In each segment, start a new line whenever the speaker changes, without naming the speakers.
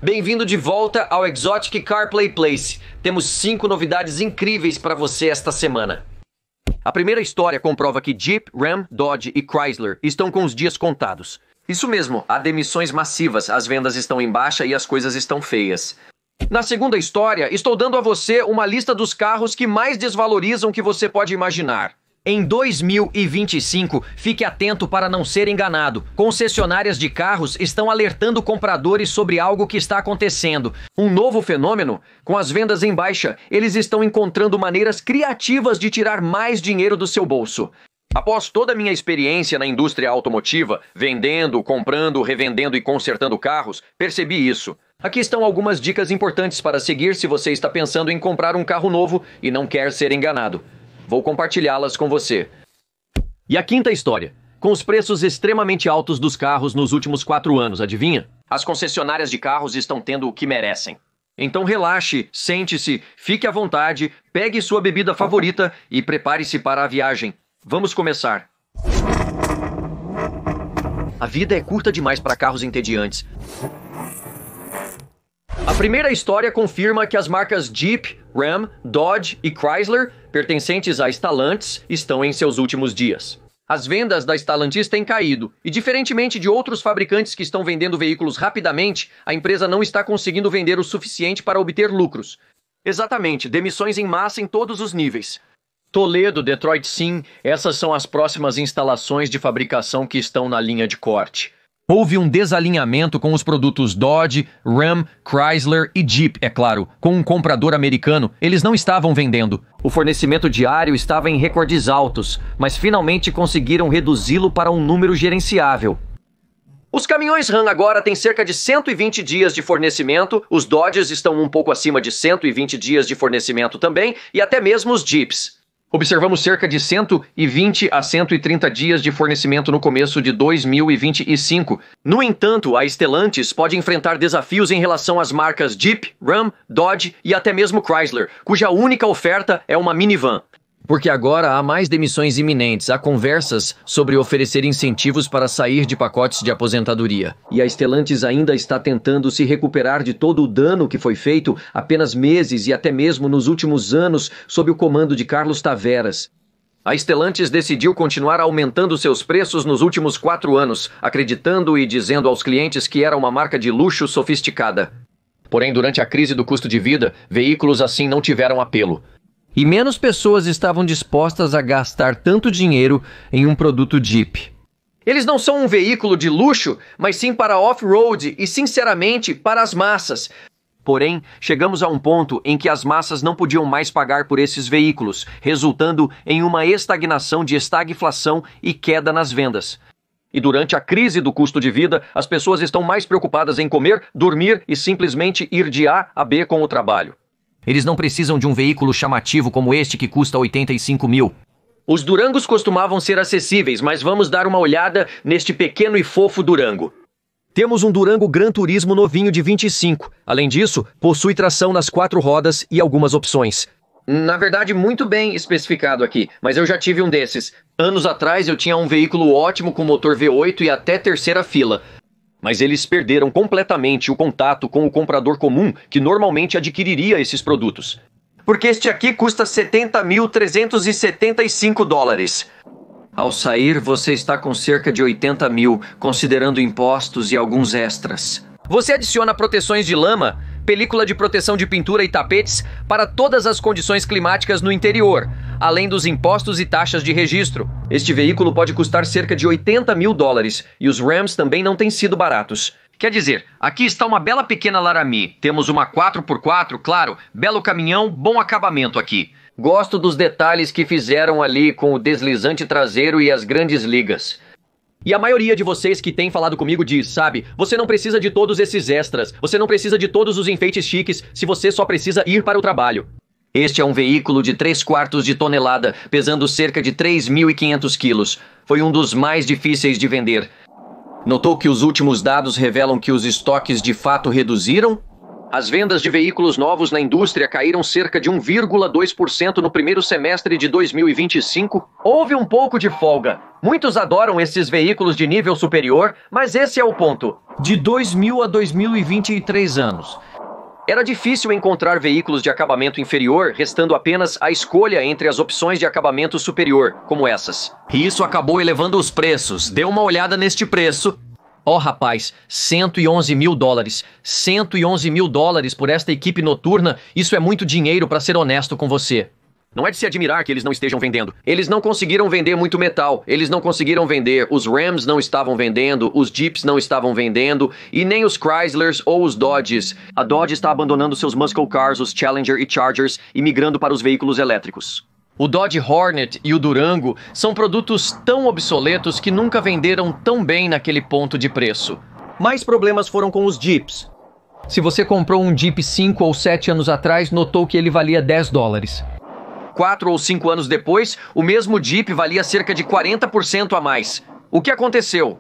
Bem-vindo de volta ao Exotic CarPlay Place. Temos 5 novidades incríveis para você esta semana. A primeira história comprova que Jeep, Ram, Dodge e Chrysler estão com os dias contados. Isso mesmo, há demissões massivas, as vendas estão em baixa e as coisas estão feias. Na segunda história, estou dando a você uma lista dos carros que mais desvalorizam que você pode imaginar. Em 2025, fique atento para não ser enganado. Concessionárias de carros estão alertando compradores sobre algo que está acontecendo. Um novo fenômeno? Com as vendas em baixa, eles estão encontrando maneiras criativas de tirar mais dinheiro do seu bolso. Após toda a minha experiência na indústria automotiva, vendendo, comprando, revendendo e consertando carros, percebi isso. Aqui estão algumas dicas importantes para seguir se você está pensando em comprar um carro novo e não quer ser enganado. Vou compartilhá-las com você. E a quinta história. Com os preços extremamente altos dos carros nos últimos 4 anos, adivinha? As concessionárias de carros estão tendo o que merecem. Então relaxe, sente-se, fique à vontade, pegue sua bebida favorita e prepare-se para a viagem. Vamos começar. A vida é curta demais para carros entediantes. A primeira história confirma que as marcas Jeep, Ram, Dodge e Chrysler, pertencentes a Stellantis, estão em seus últimos dias. As vendas da Stellantis têm caído, e diferentemente de outros fabricantes que estão vendendo veículos rapidamente, a empresa não está conseguindo vender o suficiente para obter lucros. Exatamente, demissões em massa em todos os níveis. Toledo, Detroit Sim, essas são as próximas instalações de fabricação que estão na linha de corte. Houve um desalinhamento com os produtos Dodge, Ram, Chrysler e Jeep, é claro. Com um comprador americano, eles não estavam vendendo. O fornecimento diário estava em recordes altos, mas finalmente conseguiram reduzi-lo para um número gerenciável. Os caminhões Ram agora têm cerca de 120 dias de fornecimento, os Dodges estão um pouco acima de 120 dias de fornecimento também, e até mesmo os Jeeps. Observamos cerca de 120 a 130 dias de fornecimento no começo de 2025. No entanto, a Stellantis pode enfrentar desafios em relação às marcas Jeep, Ram, Dodge e até mesmo Chrysler, cuja única oferta é uma minivan. Porque agora há mais demissões iminentes, há conversas sobre oferecer incentivos para sair de pacotes de aposentadoria. E a Stellantis ainda está tentando se recuperar de todo o dano que foi feito apenas meses e até mesmo nos últimos anos sob o comando de Carlos Tavares. A Stellantis decidiu continuar aumentando seus preços nos últimos 4 anos, acreditando e dizendo aos clientes que era uma marca de luxo sofisticada. Porém, durante a crise do custo de vida, veículos assim não tiveram apelo. E menos pessoas estavam dispostas a gastar tanto dinheiro em um produto Jeep. Eles não são um veículo de luxo, mas sim para off-road e, sinceramente, para as massas. Porém, chegamos a um ponto em que as massas não podiam mais pagar por esses veículos, resultando em uma estagnação de estagflação e queda nas vendas. E durante a crise do custo de vida, as pessoas estão mais preocupadas em comer, dormir e simplesmente ir de A a B com o trabalho. Eles não precisam de um veículo chamativo como este que custa 85 mil. Os Durangos costumavam ser acessíveis, mas vamos dar uma olhada neste pequeno e fofo Durango. Temos um Durango Gran Turismo novinho de 25. Além disso, possui tração nas 4 rodas e algumas opções. Na verdade, muito bem especificado aqui, mas eu já tive um desses. Anos atrás eu tinha um veículo ótimo com motor V8 e até terceira fila. Mas eles perderam completamente o contato com o comprador comum que normalmente adquiriria esses produtos. Porque este aqui custa 70.375 dólares. Ao sair, você está com cerca de 80 mil, considerando impostos e alguns extras. Você adiciona proteções de lama, película de proteção de pintura e tapetes para todas as condições climáticas no interior, além dos impostos e taxas de registro. Este veículo pode custar cerca de 80 mil dólares, e os Rams também não têm sido baratos. Quer dizer, aqui está uma bela pequena Laramie. Temos uma 4x4, claro, belo caminhão, bom acabamento aqui. Gosto dos detalhes que fizeram ali com o deslizante traseiro e as grandes ligas. E a maioria de vocês que tem falado comigo diz, sabe, você não precisa de todos esses extras, você não precisa de todos os enfeites chiques, se você só precisa ir para o trabalho. Este é um veículo de 3/4 de tonelada, pesando cerca de 3.500 quilos. Foi um dos mais difíceis de vender. Notou que os últimos dados revelam que os estoques de fato reduziram? As vendas de veículos novos na indústria caíram cerca de 1,2% no primeiro semestre de 2025. Houve um pouco de folga. Muitos adoram esses veículos de nível superior, mas esse é o ponto. De 2000 a 2023 anos. Era difícil encontrar veículos de acabamento inferior, restando apenas a escolha entre as opções de acabamento superior, como essas. E isso acabou elevando os preços. Dê uma olhada neste preço. Oh, rapaz, 111 mil dólares. 111 mil dólares por esta equipe noturna, isso é muito dinheiro para ser honesto com você. Não é de se admirar que eles não estejam vendendo. Eles não conseguiram vender muito metal. Eles não conseguiram vender. Os Rams não estavam vendendo. Os Jeeps não estavam vendendo. E nem os Chryslers ou os Dodges. A Dodge está abandonando seus muscle cars, os Challenger e Chargers, e migrando para os veículos elétricos. O Dodge Hornet e o Durango são produtos tão obsoletos que nunca venderam tão bem naquele ponto de preço. Mais problemas foram com os Jeeps. Se você comprou um Jeep 5 ou 7 anos atrás, notou que ele valia 10 dólares. 4 ou 5 anos depois, o mesmo Jeep valia cerca de 40% a mais. O que aconteceu?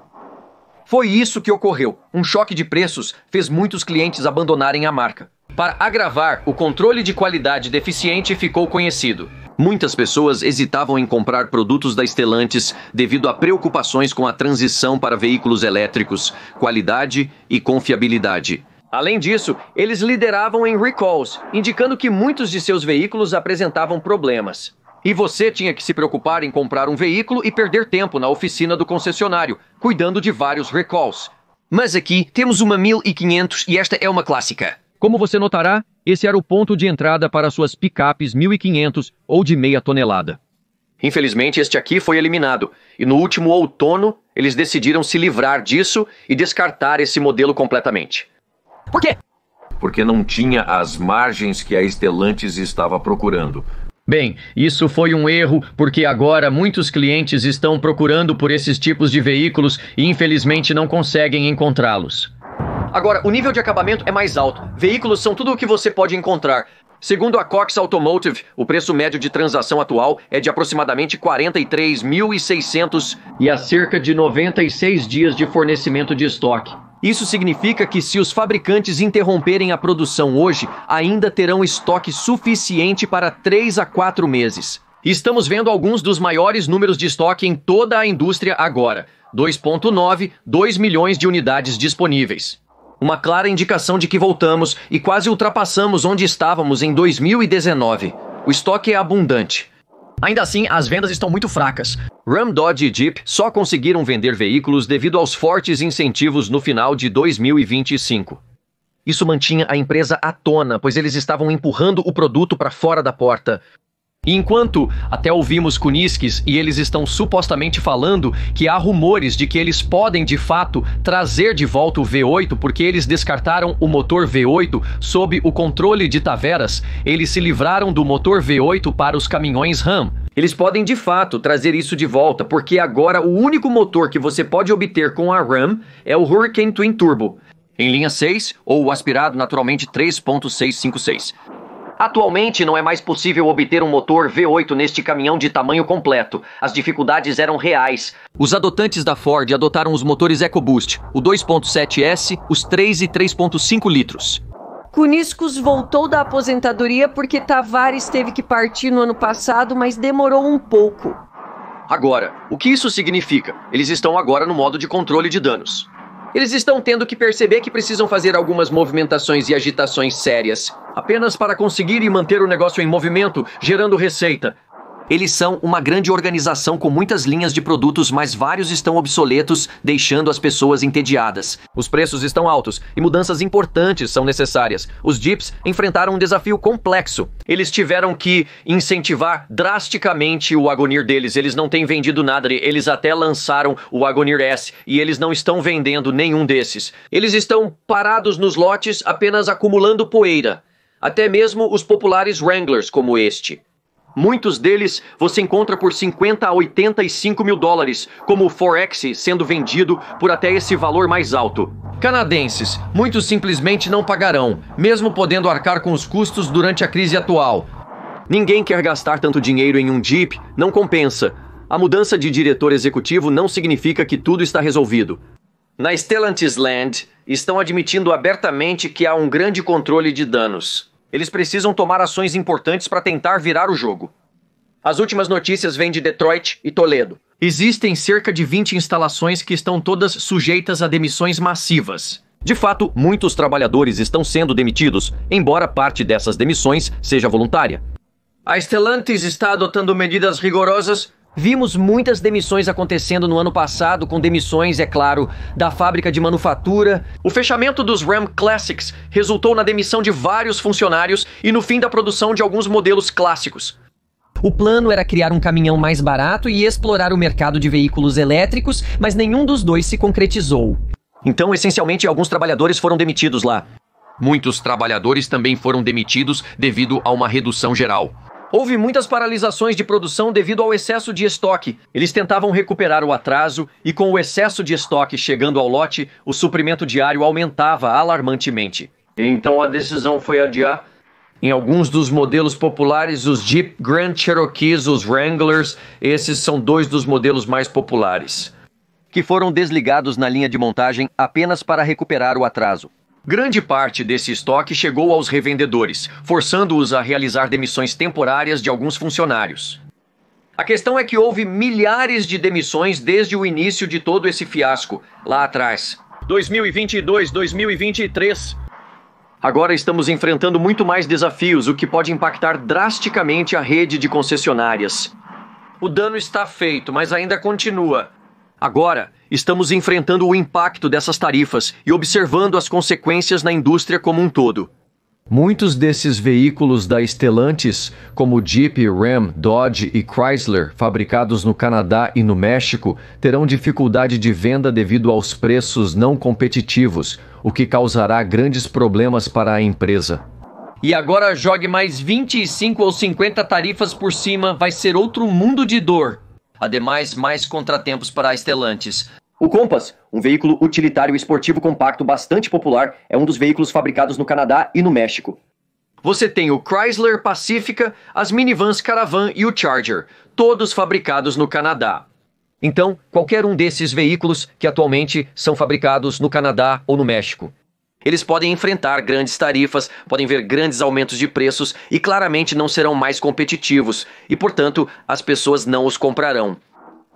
Foi isso que ocorreu. Um choque de preços fez muitos clientes abandonarem a marca. Para agravar, o controle de qualidade deficiente ficou conhecido. Muitas pessoas hesitavam em comprar produtos da Stellantis devido a preocupações com a transição para veículos elétricos, qualidade e confiabilidade. Além disso, eles lideravam em recalls, indicando que muitos de seus veículos apresentavam problemas. E você tinha que se preocupar em comprar um veículo e perder tempo na oficina do concessionário, cuidando de vários recalls. Mas aqui temos uma 1500 e esta é uma clássica. Como você notará, esse era o ponto de entrada para suas picapes 1500 ou de meia tonelada. Infelizmente, este aqui foi eliminado, e no último outono, eles decidiram se livrar disso e descartar esse modelo completamente. Por quê?
Porque não tinha as margens que a Stellantis estava procurando.
Bem, isso foi um erro, porque agora muitos clientes estão procurando por esses tipos de veículos e infelizmente não conseguem encontrá-los. Agora, o nível de acabamento é mais alto. Veículos são tudo o que você pode encontrar. Segundo a Cox Automotive, o preço médio de transação atual é de aproximadamente 43.600 e há cerca de 96 dias de fornecimento de estoque. Isso significa que se os fabricantes interromperem a produção hoje, ainda terão estoque suficiente para 3 a 4 meses. Estamos vendo alguns dos maiores números de estoque em toda a indústria agora. 2 milhões de unidades disponíveis. Uma clara indicação de que voltamos e quase ultrapassamos onde estávamos em 2019. O estoque é abundante. Ainda assim, as vendas estão muito fracas. Ram, Dodge e Jeep só conseguiram vender veículos devido aos fortes incentivos no final de 2025. Isso mantinha a empresa à tona, pois eles estavam empurrando o produto para fora da porta. E enquanto até ouvimos Kuniskis e eles estão supostamente falando que há rumores de que eles podem de fato trazer de volta o V8 porque eles descartaram o motor V8 sob o controle de Taveras, eles se livraram do motor V8 para os caminhões Ram. Eles podem de fato trazer isso de volta porque agora o único motor que você pode obter com a Ram é o Hurricane Twin Turbo, em linha 6 ou o aspirado naturalmente 3.656. Atualmente não é mais possível obter um motor V8 neste caminhão de tamanho completo. As dificuldades eram reais. Os adotantes da Ford adotaram os motores EcoBoost, o 2.7S, os 3 e 3.5 litros.
Kuniskis voltou da aposentadoria porque Tavares teve que partir no ano passado, mas demorou um pouco.
Agora, o que isso significa? Eles estão agora no modo de controle de danos. Eles estão tendo que perceber que precisam fazer algumas movimentações e agitações sérias, apenas para conseguir e manter o negócio em movimento, gerando receita. Eles são uma grande organização com muitas linhas de produtos, mas vários estão obsoletos, deixando as pessoas entediadas. Os preços estão altos e mudanças importantes são necessárias. Os Jeeps enfrentaram um desafio complexo. Eles tiveram que incentivar drasticamente o Wagoneer deles. Eles não têm vendido nada. Eles até lançaram o Wagoneer S e eles não estão vendendo nenhum desses. Eles estão parados nos lotes apenas acumulando poeira. Até mesmo os populares Wranglers como este. Muitos deles você encontra por 50 a 85 mil dólares, como o Forex sendo vendido por até esse valor mais alto. Canadenses, muitos simplesmente não pagarão, mesmo podendo arcar com os custos durante a crise atual. Ninguém quer gastar tanto dinheiro em um Jeep, não compensa. A mudança de diretor executivo não significa que tudo está resolvido. Na Stellantis Land, estão admitindo abertamente que há um grande controle de danos. Eles precisam tomar ações importantes para tentar virar o jogo. As últimas notícias vêm de Detroit e Toledo. Existem cerca de 20 instalações que estão todas sujeitas a demissões massivas. De fato, muitos trabalhadores estão sendo demitidos, embora parte dessas demissões seja voluntária. A Stellantis está adotando medidas rigorosas. Vimos muitas demissões acontecendo no ano passado, com demissões, é claro, da fábrica de manufatura. O fechamento dos Ram Classics resultou na demissão de vários funcionários e no fim da produção de alguns modelos clássicos.
O plano era criar um caminhão mais barato e explorar o mercado de veículos elétricos, mas nenhum dos dois se concretizou.
Então, essencialmente, alguns trabalhadores foram demitidos lá. Muitos trabalhadores também foram demitidos devido a uma redução geral. Houve muitas paralisações de produção devido ao excesso de estoque. Eles tentavam recuperar o atraso e, com o excesso de estoque chegando ao lote, o suprimento diário aumentava alarmantemente. Então a decisão foi adiar. Em alguns dos modelos populares, os Jeep Grand Cherokees, os Wranglers, esses são dois dos modelos mais populares, que foram desligados na linha de montagem apenas para recuperar o atraso. Grande parte desse estoque chegou aos revendedores, forçando-os a realizar demissões temporárias de alguns funcionários. A questão é que houve milhares de demissões desde o início de todo esse fiasco, lá atrás. 2022, 2023. Agora estamos enfrentando muito mais desafios, o que pode impactar drasticamente a rede de concessionárias. O dano está feito, mas ainda continua. Agora, estamos enfrentando o impacto dessas tarifas e observando as consequências na indústria como um todo. Muitos desses veículos da Stellantis, como Jeep, Ram, Dodge e Chrysler, fabricados no Canadá e no México, terão dificuldade de venda devido aos preços não competitivos, o que causará grandes problemas para a empresa. E agora jogue mais 25 ou 50 tarifas por cima, vai ser outro mundo de dor. Ademais, mais contratempos para a Stellantis. O Compass, um veículo utilitário esportivo compacto bastante popular, é um dos veículos fabricados no Canadá e no México. Você tem o Chrysler Pacifica, as minivans Caravan e o Charger, todos fabricados no Canadá. Então, qualquer um desses veículos que atualmente são fabricados no Canadá ou no México. Eles podem enfrentar grandes tarifas, podem ver grandes aumentos de preços e claramente não serão mais competitivos e, portanto, as pessoas não os comprarão.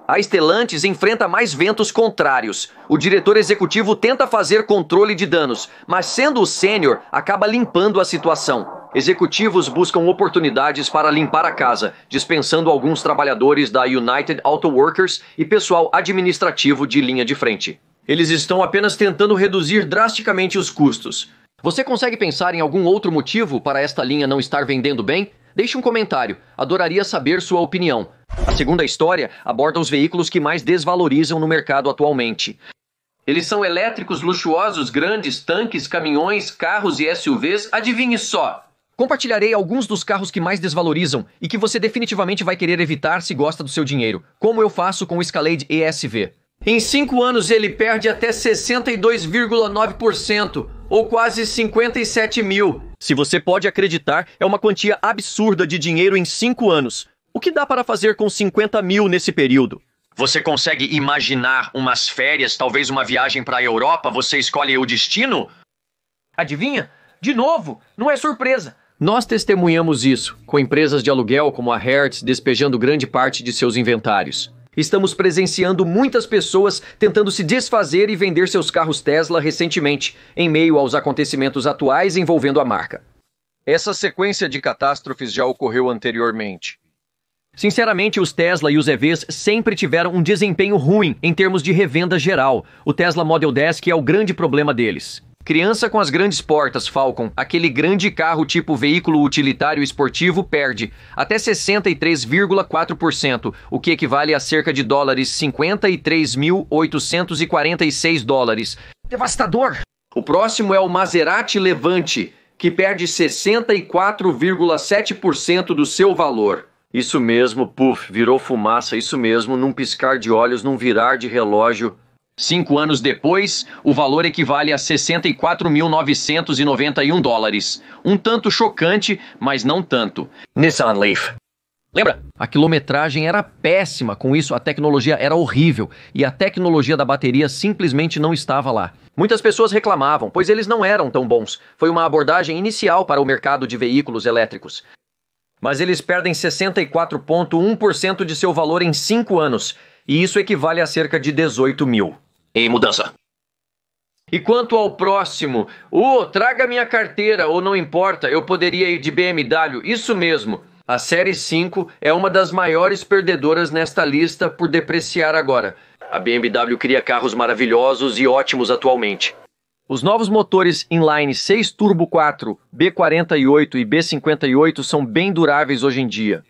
A Stellantis enfrenta mais ventos contrários. O diretor executivo tenta fazer controle de danos, mas sendo o sênior, acaba limpando a situação. Executivos buscam oportunidades para limpar a casa, dispensando alguns trabalhadores da United Auto Workers e pessoal administrativo de linha de frente. Eles estão apenas tentando reduzir drasticamente os custos. Você consegue pensar em algum outro motivo para esta linha não estar vendendo bem? Deixe um comentário. Adoraria saber sua opinião. A segunda história aborda os veículos que mais desvalorizam no mercado atualmente. Eles são elétricos luxuosos, grandes, tanques, caminhões, carros e SUVs. Adivinhe só! Compartilharei alguns dos carros que mais desvalorizam e que você definitivamente vai querer evitar se gosta do seu dinheiro, como eu faço com o Escalade ESV. Em 5 anos ele perde até 62,9%, ou quase 57 mil. Se você pode acreditar, é uma quantia absurda de dinheiro em 5 anos. O que dá para fazer com 50 mil nesse período? Você consegue imaginar umas férias, talvez uma viagem para a Europa? Você escolhe o destino? Adivinha? De novo, não é surpresa. Nós testemunhamos isso, com empresas de aluguel como a Hertz despejando grande parte de seus inventários. Estamos presenciando muitas pessoas tentando se desfazer e vender seus carros Tesla recentemente, em meio aos acontecimentos atuais envolvendo a marca. Essa sequência de catástrofes já ocorreu anteriormente. Sinceramente, os Tesla e os EVs sempre tiveram um desempenho ruim em termos de revenda geral. O Tesla Model 10 que é o grande problema deles. Criança com as grandes portas Falcon, aquele grande carro tipo veículo utilitário esportivo, perde até 63,4%, o que equivale a cerca de dólares 53.846 dólares. Devastador! O próximo é o Maserati Levante, que perde 64,7% do seu valor. Isso mesmo, puf, virou fumaça, isso mesmo, num piscar de olhos, num virar de relógio. 5 anos depois, o valor equivale a 64.991 dólares. Um tanto chocante, mas não tanto. Nissan Leaf. Lembra? A quilometragem era péssima, com isso a tecnologia era horrível e a tecnologia da bateria simplesmente não estava lá. Muitas pessoas reclamavam, pois eles não eram tão bons. Foi uma abordagem inicial para o mercado de veículos elétricos. Mas eles perdem 64,1% de seu valor em 5 anos, e isso equivale a cerca de 18 mil.
Em mudança.
E quanto ao próximo, traga minha carteira, ou não importa, eu poderia ir de BMW, isso mesmo. A série 5 é uma das maiores perdedoras nesta lista por depreciar agora. A BMW cria carros maravilhosos e ótimos atualmente. Os novos motores inline 6 Turbo 4, B48 e B58 são bem duráveis hoje em dia.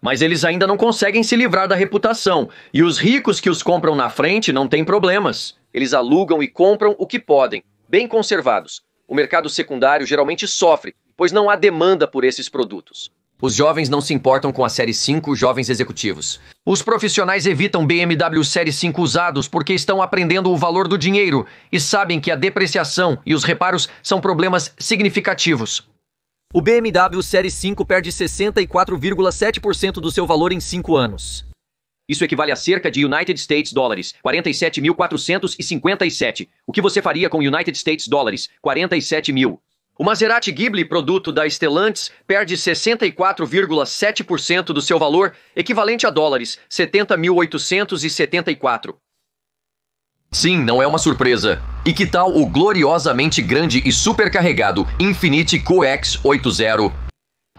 Mas eles ainda não conseguem se livrar da reputação, e os ricos que os compram na frente não têm problemas. Eles alugam e compram o que podem, bem conservados. O mercado secundário geralmente sofre, pois não há demanda por esses produtos. Os jovens não se importam com a Série 5 jovens executivos. Os profissionais evitam BMW Série 5 usados porque estão aprendendo o valor do dinheiro e sabem que a depreciação e os reparos são problemas significativos. O BMW Série 5 perde 64,7% do seu valor em 5 anos. Isso equivale a cerca de United States dólares, 47.457. O que você faria com United States dólares, 47 mil? O Maserati Ghibli, produto da Stellantis, perde 64,7% do seu valor, equivalente a dólares, 70.874. Sim, não é uma surpresa. E que tal o gloriosamente grande e supercarregado Infiniti QX80?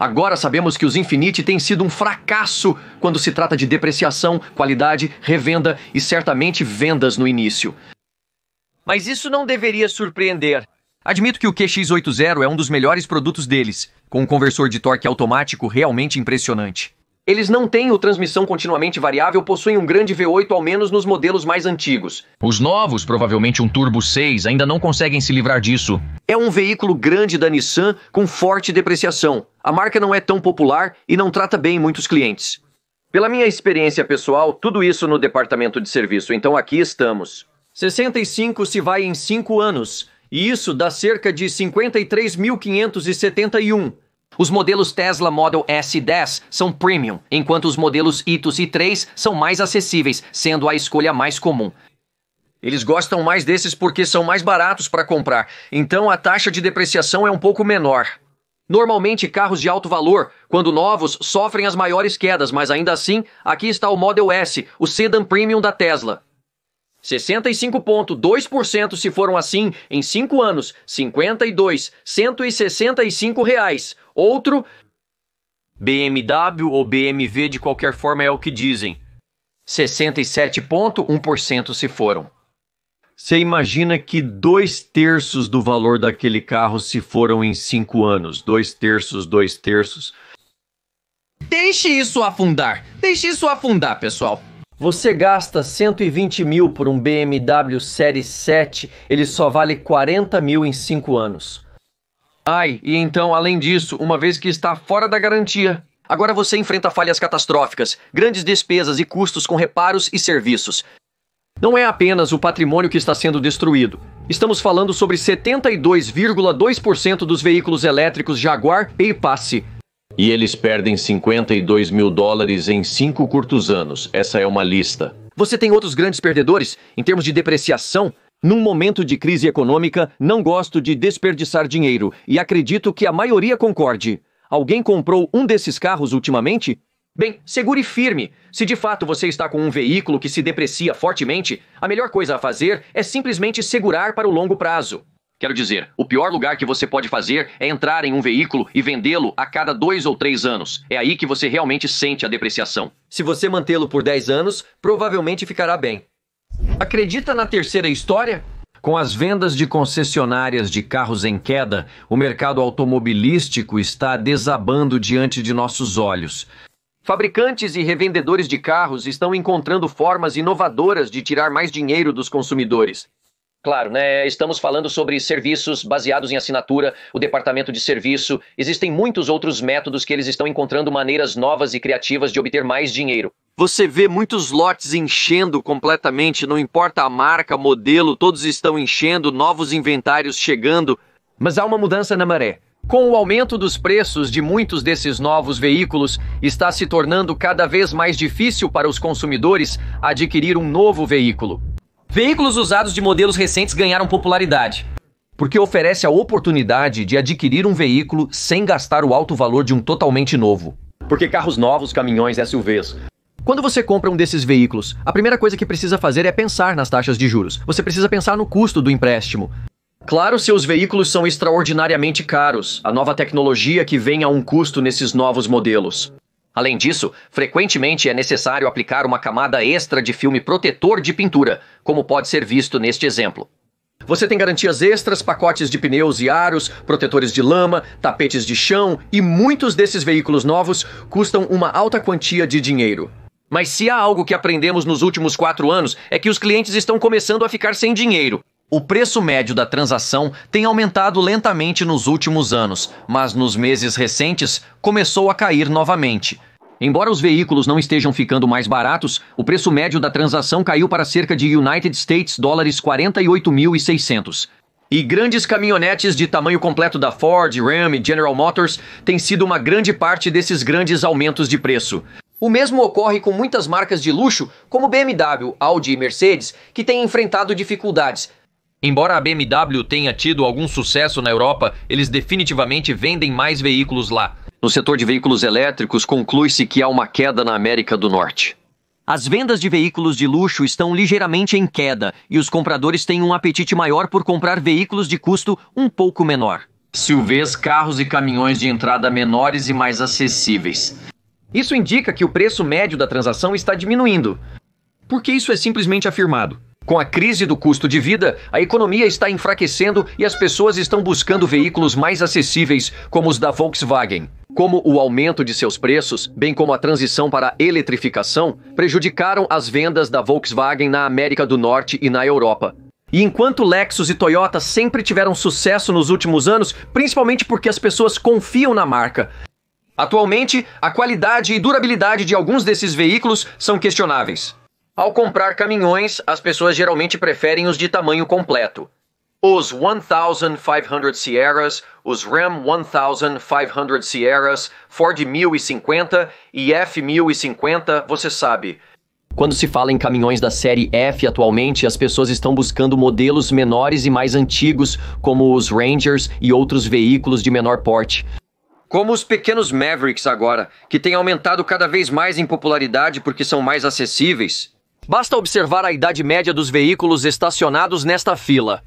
Agora sabemos que os Infiniti têm sido um fracasso quando se trata de depreciação, qualidade, revenda e certamente vendas no início. Mas isso não deveria surpreender. Admito que o QX80 é um dos melhores produtos deles, com um conversor de torque automático realmente impressionante. Eles não têm o transmissão continuamente variável, possuem um grande V8 ao menos nos modelos mais antigos.
Os novos, provavelmente um Turbo 6, ainda não conseguem se livrar disso.
É um veículo grande da Nissan com forte depreciação. A marca não é tão popular e não trata bem muitos clientes. Pela minha experiência pessoal, tudo isso no departamento de serviço, então aqui estamos. 65 se vai em 5 anos. E isso dá cerca de 53.571. Os modelos Tesla Model S e 10 são premium, enquanto os modelos Ethos e 3 são mais acessíveis, sendo a escolha mais comum. Eles gostam mais desses porque são mais baratos para comprar, então a taxa de depreciação é um pouco menor. Normalmente, carros de alto valor, quando novos, sofrem as maiores quedas, mas ainda assim, aqui está o Model S, o sedan premium da Tesla. 65,2% se foram assim em 5 anos, 52, R$165. Outro, BMW ou BMW de qualquer forma é o que dizem. 67,1% se foram. Você imagina que 2/3 do valor daquele carro se foram em 5 anos. 2/3, 2/3.
Deixe isso afundar, pessoal.
Você gasta 120 mil por um BMW Série 7, ele só vale 40 mil em 5 anos. Ai, e então, além disso, uma vez que está fora da garantia, agora você enfrenta falhas catastróficas, grandes despesas e custos com reparos e serviços. Não é apenas o patrimônio que está sendo destruído. Estamos falando sobre 72,2% dos veículos elétricos Jaguar E-Pace. E eles perdem 52 mil dólares em 5 curtos anos. Essa é uma lista. Você tem outros grandes perdedores em termos de depreciação? Num momento de crise econômica, não gosto de desperdiçar dinheiro e acredito que a maioria concorde. Alguém comprou um desses carros ultimamente? Bem, segure firme. Se de fato você está com um veículo que se deprecia fortemente, a melhor coisa a fazer é simplesmente segurar para o longo prazo. Quero dizer, o pior lugar que você pode fazer é entrar em um veículo e vendê-lo a cada 2 ou 3 anos. É aí que você realmente sente a depreciação. Se você mantê-lo por 10 anos, provavelmente ficará bem. Acredita na terceira história? Com as vendas de concessionárias de carros em queda, o mercado automobilístico está desabando diante de nossos olhos. Fabricantes e revendedores de carros estão encontrando formas inovadoras de tirar mais dinheiro dos consumidores. Claro, né? Estamos falando sobre serviços baseados em assinatura, o departamento de serviço. Existem muitos outros métodos que eles estão encontrando maneiras novas e criativas de obter mais dinheiro. Você vê muitos lotes enchendo completamente, não importa a marca, modelo, todos estão enchendo, novos inventários chegando. Mas há uma mudança na maré. Com o aumento dos preços de muitos desses novos veículos, está se tornando cada vez mais difícil para os consumidores adquirir um novo veículo.
Veículos usados de modelos recentes ganharam popularidade,
porque oferece a oportunidade de adquirir um veículo sem gastar o alto valor de um totalmente novo. Porque carros novos, caminhões, SUVs. Quando você compra um desses veículos, a primeira coisa que precisa fazer é pensar nas taxas de juros. Você precisa pensar no custo do empréstimo. Claro, seus veículos são extraordinariamente caros, a nova tecnologia que vem a um custo nesses novos modelos. Além disso, frequentemente é necessário aplicar uma camada extra de filme protetor de pintura, como pode ser visto neste exemplo. Você tem garantias extras, pacotes de pneus e aros, protetores de lama, tapetes de chão e muitos desses veículos novos custam uma alta quantia de dinheiro. Mas se há algo que aprendemos nos últimos 4 anos é que os clientes estão começando a ficar sem dinheiro. O preço médio da transação tem aumentado lentamente nos últimos anos, mas nos meses recentes começou a cair novamente. Embora os veículos não estejam ficando mais baratos, o preço médio da transação caiu para cerca de United States dólares 48.600. E grandes caminhonetes de tamanho completo da Ford, Ram e General Motors têm sido uma grande parte desses grandes aumentos de preço. O mesmo ocorre com muitas marcas de luxo, como BMW, Audi e Mercedes, que têm enfrentado dificuldades.
Embora a BMW tenha tido algum sucesso na Europa, eles definitivamente vendem mais veículos lá.
No setor de veículos elétricos, conclui-se que há uma queda na América do Norte.
As vendas de veículos de luxo estão ligeiramente em queda e os compradores têm um apetite maior por comprar veículos de custo um pouco menor.
SUVs, carros e caminhões de entrada menores e mais acessíveis.
Isso indica que o preço médio da transação está diminuindo.
Por que isso é simplesmente afirmado?
Com a crise do custo de vida, a economia está enfraquecendo e as pessoas estão buscando veículos mais acessíveis, como os da Volkswagen. Como o aumento de seus preços, bem como a transição para a eletrificação, prejudicaram as vendas da Volkswagen na América do Norte e na Europa. E enquanto Lexus e Toyota sempre tiveram sucesso nos últimos anos, principalmente porque as pessoas confiam na marca, atualmente, a qualidade e durabilidade de alguns desses veículos são questionáveis. Ao comprar caminhões, as pessoas geralmente preferem os de tamanho completo. Os 1500 Sierras, os Ram 1500 Sierras, Ford 1050 e F1050, você sabe.
Quando se fala em caminhões da série F atualmente, as pessoas estão buscando modelos menores e mais antigos, como os Rangers e outros veículos de menor porte.
Como os pequenos Mavericks agora, que têm aumentado cada vez mais em popularidade porque são mais acessíveis. Basta observar a idade média dos veículos estacionados nesta fila.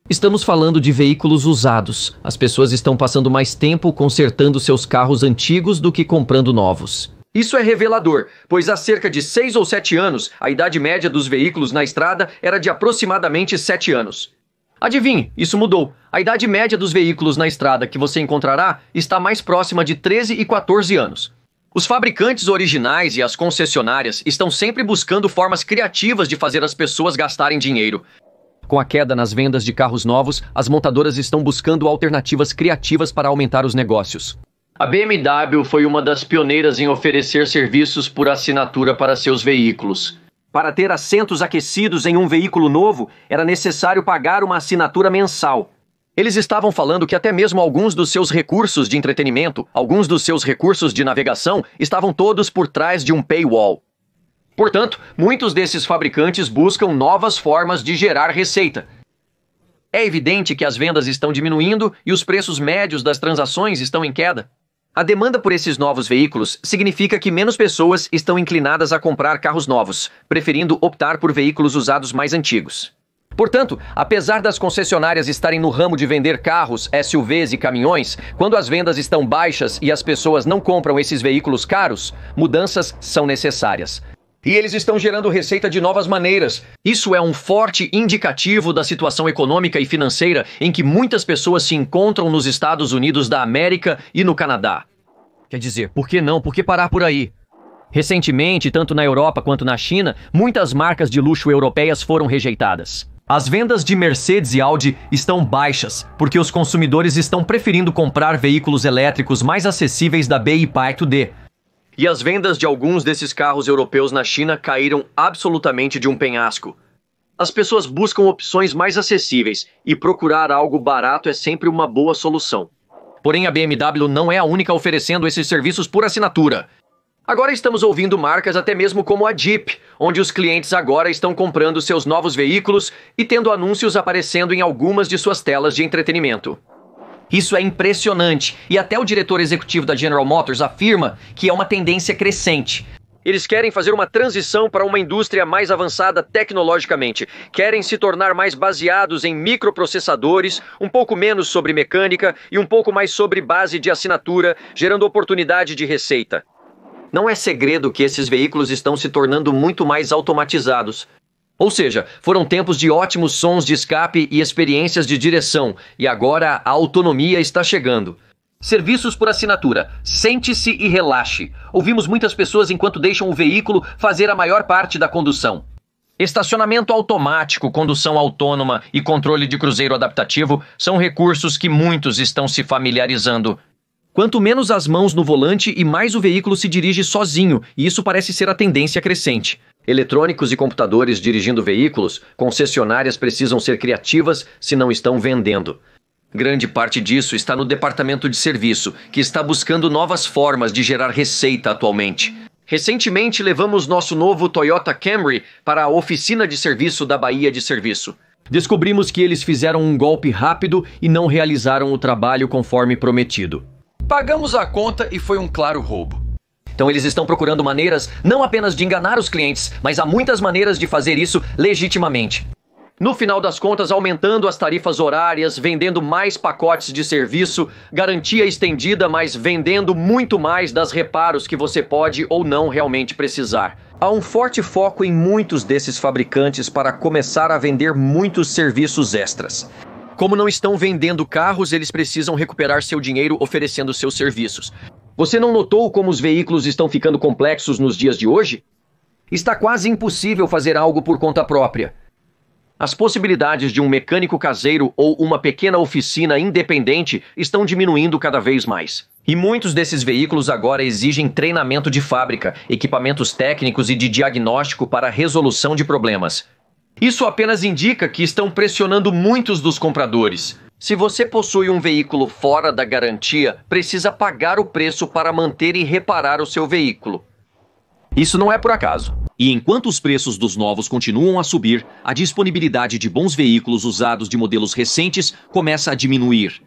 Estamos falando de veículos usados. As pessoas estão passando mais tempo consertando seus carros antigos do que comprando novos.
Isso é revelador, pois há cerca de 6 ou 7 anos, a idade média dos veículos na estrada era de aproximadamente 7 anos. Adivinhe, isso mudou. A idade média dos veículos na estrada que você encontrará está mais próxima de 13 e 14 anos. Os fabricantes originais e as concessionárias estão sempre buscando formas criativas de fazer as pessoas gastarem dinheiro.
Com a queda nas vendas de carros novos, as montadoras estão buscando alternativas criativas para aumentar os negócios.
A BMW foi uma das pioneiras em oferecer serviços por assinatura para seus veículos. Para ter assentos aquecidos em um veículo novo, era necessário pagar uma assinatura mensal. Eles estavam falando que até mesmo alguns dos seus recursos de entretenimento, alguns dos seus recursos de navegação, estavam todos por trás de um paywall. Portanto, muitos desses fabricantes buscam novas formas de gerar receita. É evidente que as vendas estão diminuindo e os preços médios das transações estão em queda. A demanda por esses novos veículos significa que menos pessoas estão inclinadas a comprar carros novos, preferindo optar por veículos usados mais antigos. Portanto, apesar das concessionárias estarem no ramo de vender carros, SUVs e caminhões, quando as vendas estão baixas e as pessoas não compram esses veículos caros, mudanças são necessárias. E eles estão gerando receita de novas maneiras. Isso é um forte indicativo da situação econômica e financeira em que muitas pessoas se encontram nos Estados Unidos da América e no Canadá.
Quer dizer, por que não? Por que parar por aí? Recentemente, tanto na Europa quanto na China, muitas marcas de luxo europeias foram rejeitadas. As vendas de Mercedes e Audi estão baixas, porque os consumidores estão preferindo comprar veículos elétricos mais acessíveis da BYD.
E as vendas de alguns desses carros europeus na China caíram absolutamente de um penhasco. As pessoas buscam opções mais acessíveis, e procurar algo barato é sempre uma boa solução.
Porém, a BMW não é a única oferecendo esses serviços por assinatura.
Agora estamos ouvindo marcas até mesmo como a Jeep, onde os clientes agora estão comprando seus novos veículos e tendo anúncios aparecendo em algumas de suas telas de entretenimento.
Isso é impressionante, e até o diretor executivo da General Motors afirma que é uma tendência crescente.
Eles querem fazer uma transição para uma indústria mais avançada tecnologicamente. Querem se tornar mais baseados em microprocessadores, um pouco menos sobre mecânica e um pouco mais sobre base de assinatura, gerando oportunidade de receita. Não é segredo que esses veículos estão se tornando muito mais automatizados. Ou seja, foram tempos de ótimos sons de escape e experiências de direção, e agora a autonomia está chegando. Serviços por assinatura. Sente-se e relaxe. Ouvimos muitas pessoas enquanto deixam o veículo fazer a maior parte da condução. Estacionamento automático, condução autônoma e controle de cruzeiro adaptativo são recursos que muitos estão se familiarizando. Quanto menos as mãos no volante e mais o veículo se dirige sozinho, e isso parece ser a tendência crescente. Eletrônicos e computadores dirigindo veículos, concessionárias precisam ser criativas se não estão vendendo. Grande parte disso está no departamento de serviço, que está buscando novas formas de gerar receita atualmente. Recentemente levamos nosso novo Toyota Camry para a oficina de serviço da Bahia de Serviço.
Descobrimos que eles fizeram um golpe rápido e não realizaram o trabalho conforme prometido.
Pagamos a conta e foi um claro roubo.
Então eles estão procurando maneiras não apenas de enganar os clientes, mas há muitas maneiras de fazer isso legitimamente.
No final das contas, aumentando as tarifas horárias, vendendo mais pacotes de serviço, garantia estendida, mas vendendo muito mais das reparos que você pode ou não realmente precisar. Há um forte foco em muitos desses fabricantes para começar a vender muitos serviços extras. Como não estão vendendo carros, eles precisam recuperar seu dinheiro oferecendo seus serviços. Você não notou como os veículos estão ficando complexos nos dias de hoje? Está quase impossível fazer algo por conta própria. As possibilidades de um mecânico caseiro ou uma pequena oficina independente estão diminuindo cada vez mais. E muitos desses veículos agora exigem treinamento de fábrica, equipamentos técnicos e de diagnóstico para a resolução de problemas. Isso apenas indica que estão pressionando muitos dos compradores. Se você possui um veículo fora da garantia, precisa pagar o preço para manter e reparar o seu veículo.
Isso não é por acaso. E enquanto os preços dos novos continuam a subir, a disponibilidade de bons veículos usados de modelos recentes começa a diminuir.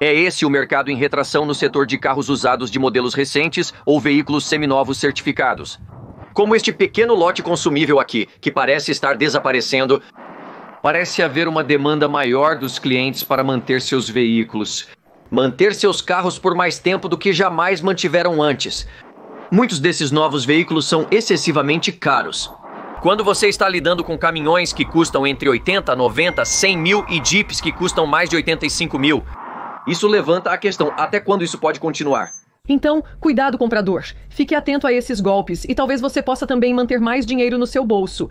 É esse o mercado em retração no setor de carros usados de modelos recentes ou veículos seminovos certificados. Como este pequeno lote consumível aqui, que parece estar desaparecendo, parece haver uma demanda maior dos clientes para manter seus veículos. Manter seus carros por mais tempo do que jamais mantiveram antes. Muitos desses novos veículos são excessivamente caros. Quando você está lidando com caminhões que custam entre 80, 90, 100 mil e Jeeps que custam mais de 85 mil, isso levanta a questão, até quando isso pode continuar?
Então, cuidado, comprador. Fique atento a esses golpes e talvez você possa também manter mais dinheiro no seu bolso.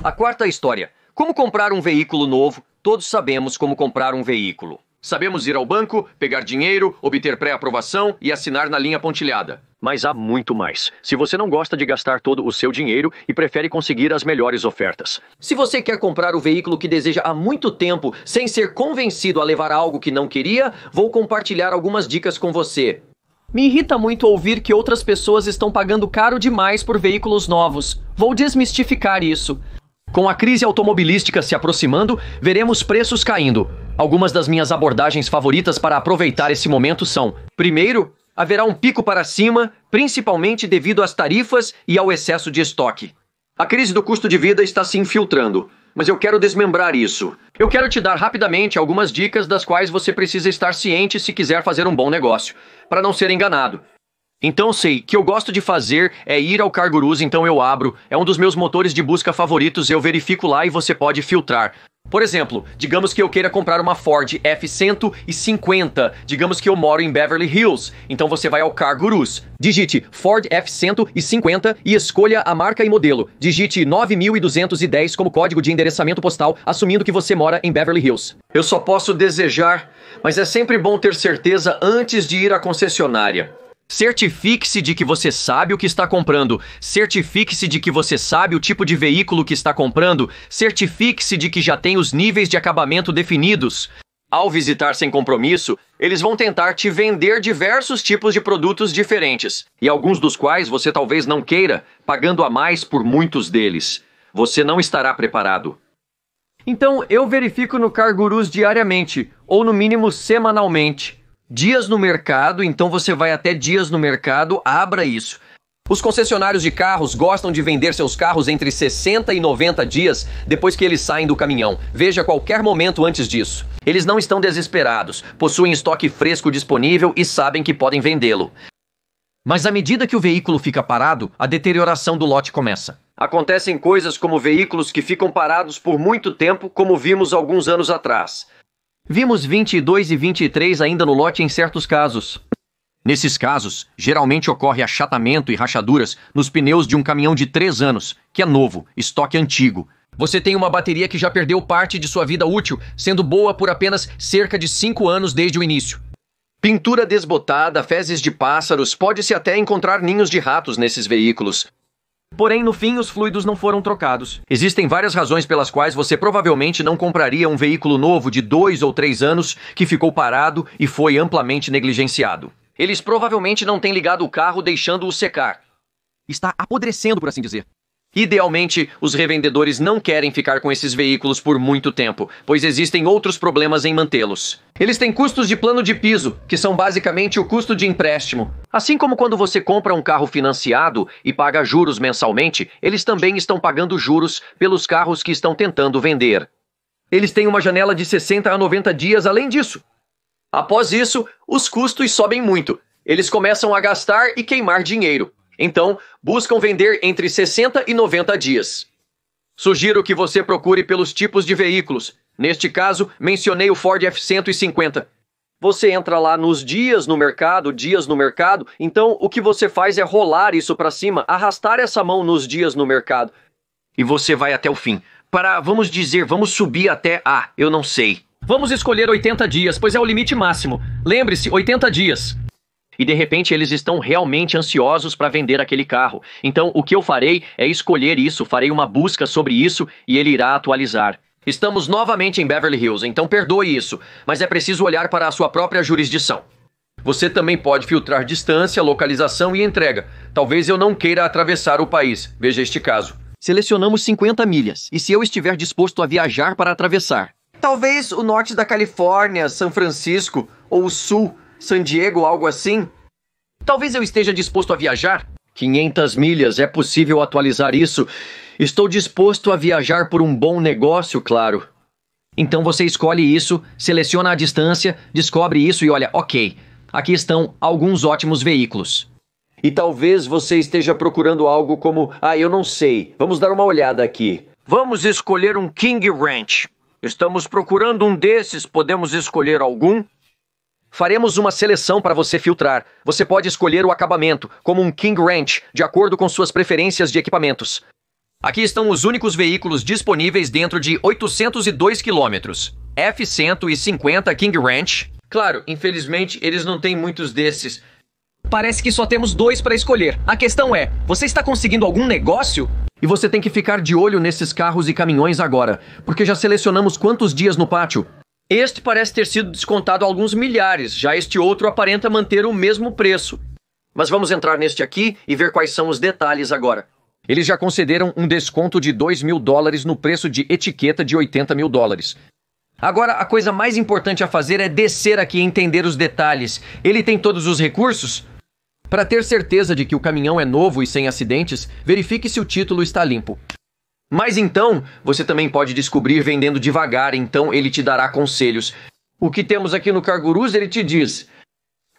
A quarta história. Como comprar um veículo novo? Todos sabemos como comprar um veículo. Sabemos ir ao banco, pegar dinheiro, obter pré-aprovação e assinar na linha pontilhada. Mas há muito mais. Se você não gosta de gastar todo o seu dinheiro e prefere conseguir as melhores ofertas. Se você quer comprar o veículo que deseja há muito tempo, sem ser convencido a levar algo que não queria, vou compartilhar algumas dicas com você.
Me irrita muito ouvir que outras pessoas estão pagando caro demais por veículos novos. Vou desmistificar isso.
Com a crise automobilística se aproximando, veremos preços caindo. Algumas das minhas abordagens favoritas para aproveitar esse momento são:
primeiro, haverá um pico para cima, principalmente devido às tarifas e ao excesso de estoque. A crise do custo de vida está se infiltrando, mas eu quero desmembrar isso. Eu quero te dar rapidamente algumas dicas das quais você precisa estar ciente se quiser fazer um bom negócio, para não ser enganado. Então sei, que eu gosto de fazer é ir ao CarGurus, então eu abro, é um dos meus motores de busca favoritos, eu verifico lá e você pode filtrar. Por exemplo, digamos que eu queira comprar uma Ford F-150, digamos que eu moro em Beverly Hills, então você vai ao CarGurus, digite Ford F-150 e escolha a marca e modelo, digite 9210 como código de endereçamento postal, assumindo que você mora em Beverly Hills. Eu só posso desejar, mas é sempre bom ter certeza antes de ir à concessionária. Certifique-se de que você sabe o que está comprando. Certifique-se de que você sabe o tipo de veículo que está comprando. Certifique-se de que já tem os níveis de acabamento definidos. Ao visitar sem compromisso, eles vão tentar te vender diversos tipos de produtos diferentes, e alguns dos quais você talvez não queira, pagando a mais por muitos deles. Você não estará preparado.
Então, eu verifico no CarGurus diariamente, ou no mínimo semanalmente. Dias no mercado, então você vai até dias no mercado, abra isso.
Os concessionários de carros gostam de vender seus carros entre 60 e 90 dias depois que eles saem do caminhão. Veja qualquer momento antes disso. Eles não estão desesperados, possuem estoque fresco disponível e sabem que podem vendê-lo.
Mas à medida que o veículo fica parado, a deterioração do lote começa.
Acontecem coisas como veículos que ficam parados por muito tempo, como vimos alguns anos atrás.
Vimos 22 e 23 ainda no lote em certos casos. Nesses casos, geralmente ocorre achatamento e rachaduras nos pneus de um caminhão de 3 anos, que é novo, estoque antigo.
Você tem uma bateria que já perdeu parte de sua vida útil, sendo boa por apenas cerca de 5 anos desde o início.
Pintura desbotada, fezes de pássaros, pode-se até encontrar ninhos de ratos nesses veículos.
Porém, no fim, os fluidos não foram trocados.
Existem várias razões pelas quais você provavelmente não compraria um veículo novo de 2 ou 3 anos que ficou parado e foi amplamente negligenciado.
Eles provavelmente não têm ligado o carro deixando-o secar.
Está apodrecendo, por assim dizer.
Idealmente, os revendedores não querem ficar com esses veículos por muito tempo, pois existem outros problemas em mantê-los. Eles têm custos de plano de piso, que são basicamente o custo de empréstimo. Assim como quando você compra um carro financiado e paga juros mensalmente, eles também estão pagando juros pelos carros que estão tentando vender.
Eles têm uma janela de 60 a 90 dias além disso.
Após isso, os custos sobem muito. Eles começam a gastar e queimar dinheiro. Então, buscam vender entre 60 e 90 dias. Sugiro que você procure pelos tipos de veículos. Neste caso, mencionei o Ford F-150. Você entra lá nos dias no mercado, então o que você faz é rolar isso para cima, arrastar essa mão nos dias no mercado. E você vai até o fim. Vamos subir até, eu não sei.
Vamos escolher 80 dias, pois é o limite máximo. Lembre-se, 80 dias.
E de repente eles estão realmente ansiosos para vender aquele carro. Então o que eu farei é escolher isso, farei uma busca sobre isso e ele irá atualizar. Estamos novamente em Beverly Hills, então perdoe isso, mas é preciso olhar para a sua própria jurisdição. Você também pode filtrar distância, localização e entrega. Talvez eu não queira atravessar o país. Veja este caso.
Selecionamos 50 milhas, e se eu estiver disposto a viajar para atravessar?
Talvez o norte da Califórnia, São Francisco, ou o sul, San Diego, algo assim.
Talvez eu esteja disposto a viajar.
500 milhas, é possível atualizar isso. Estou disposto a viajar por um bom negócio, claro.
Então você escolhe isso, seleciona a distância, descobre isso e olha, ok, aqui estão alguns ótimos veículos.
E talvez você esteja procurando algo como, eu não sei, vamos dar uma olhada aqui. Vamos escolher um King Ranch. Estamos procurando um desses, podemos escolher algum?
Faremos uma seleção para você filtrar. Você pode escolher o acabamento, como um King Ranch, de acordo com suas preferências de equipamentos. Aqui estão os únicos veículos disponíveis dentro de 802 quilômetros. F-150 King Ranch.
Claro, infelizmente eles não têm muitos desses.
Parece que só temos 2 para escolher. A questão é, você está conseguindo algum negócio?
E você tem que ficar de olho nesses carros e caminhões agora, porque já selecionamos quantos dias no pátio.
Este parece ter sido descontado alguns milhares, já este outro aparenta manter o mesmo preço. Mas vamos entrar neste aqui e ver quais são os detalhes agora.
Eles já concederam um desconto de $2.000 no preço de etiqueta de $80.000.
Agora, a coisa mais importante a fazer é descer aqui e entender os detalhes. Ele tem todos os recursos? Para ter certeza de que o caminhão é novo e sem acidentes, verifique se o título está limpo.
Mas então, você também pode descobrir vendendo devagar, então ele te dará conselhos. O que temos aqui no CarGurus, ele te diz: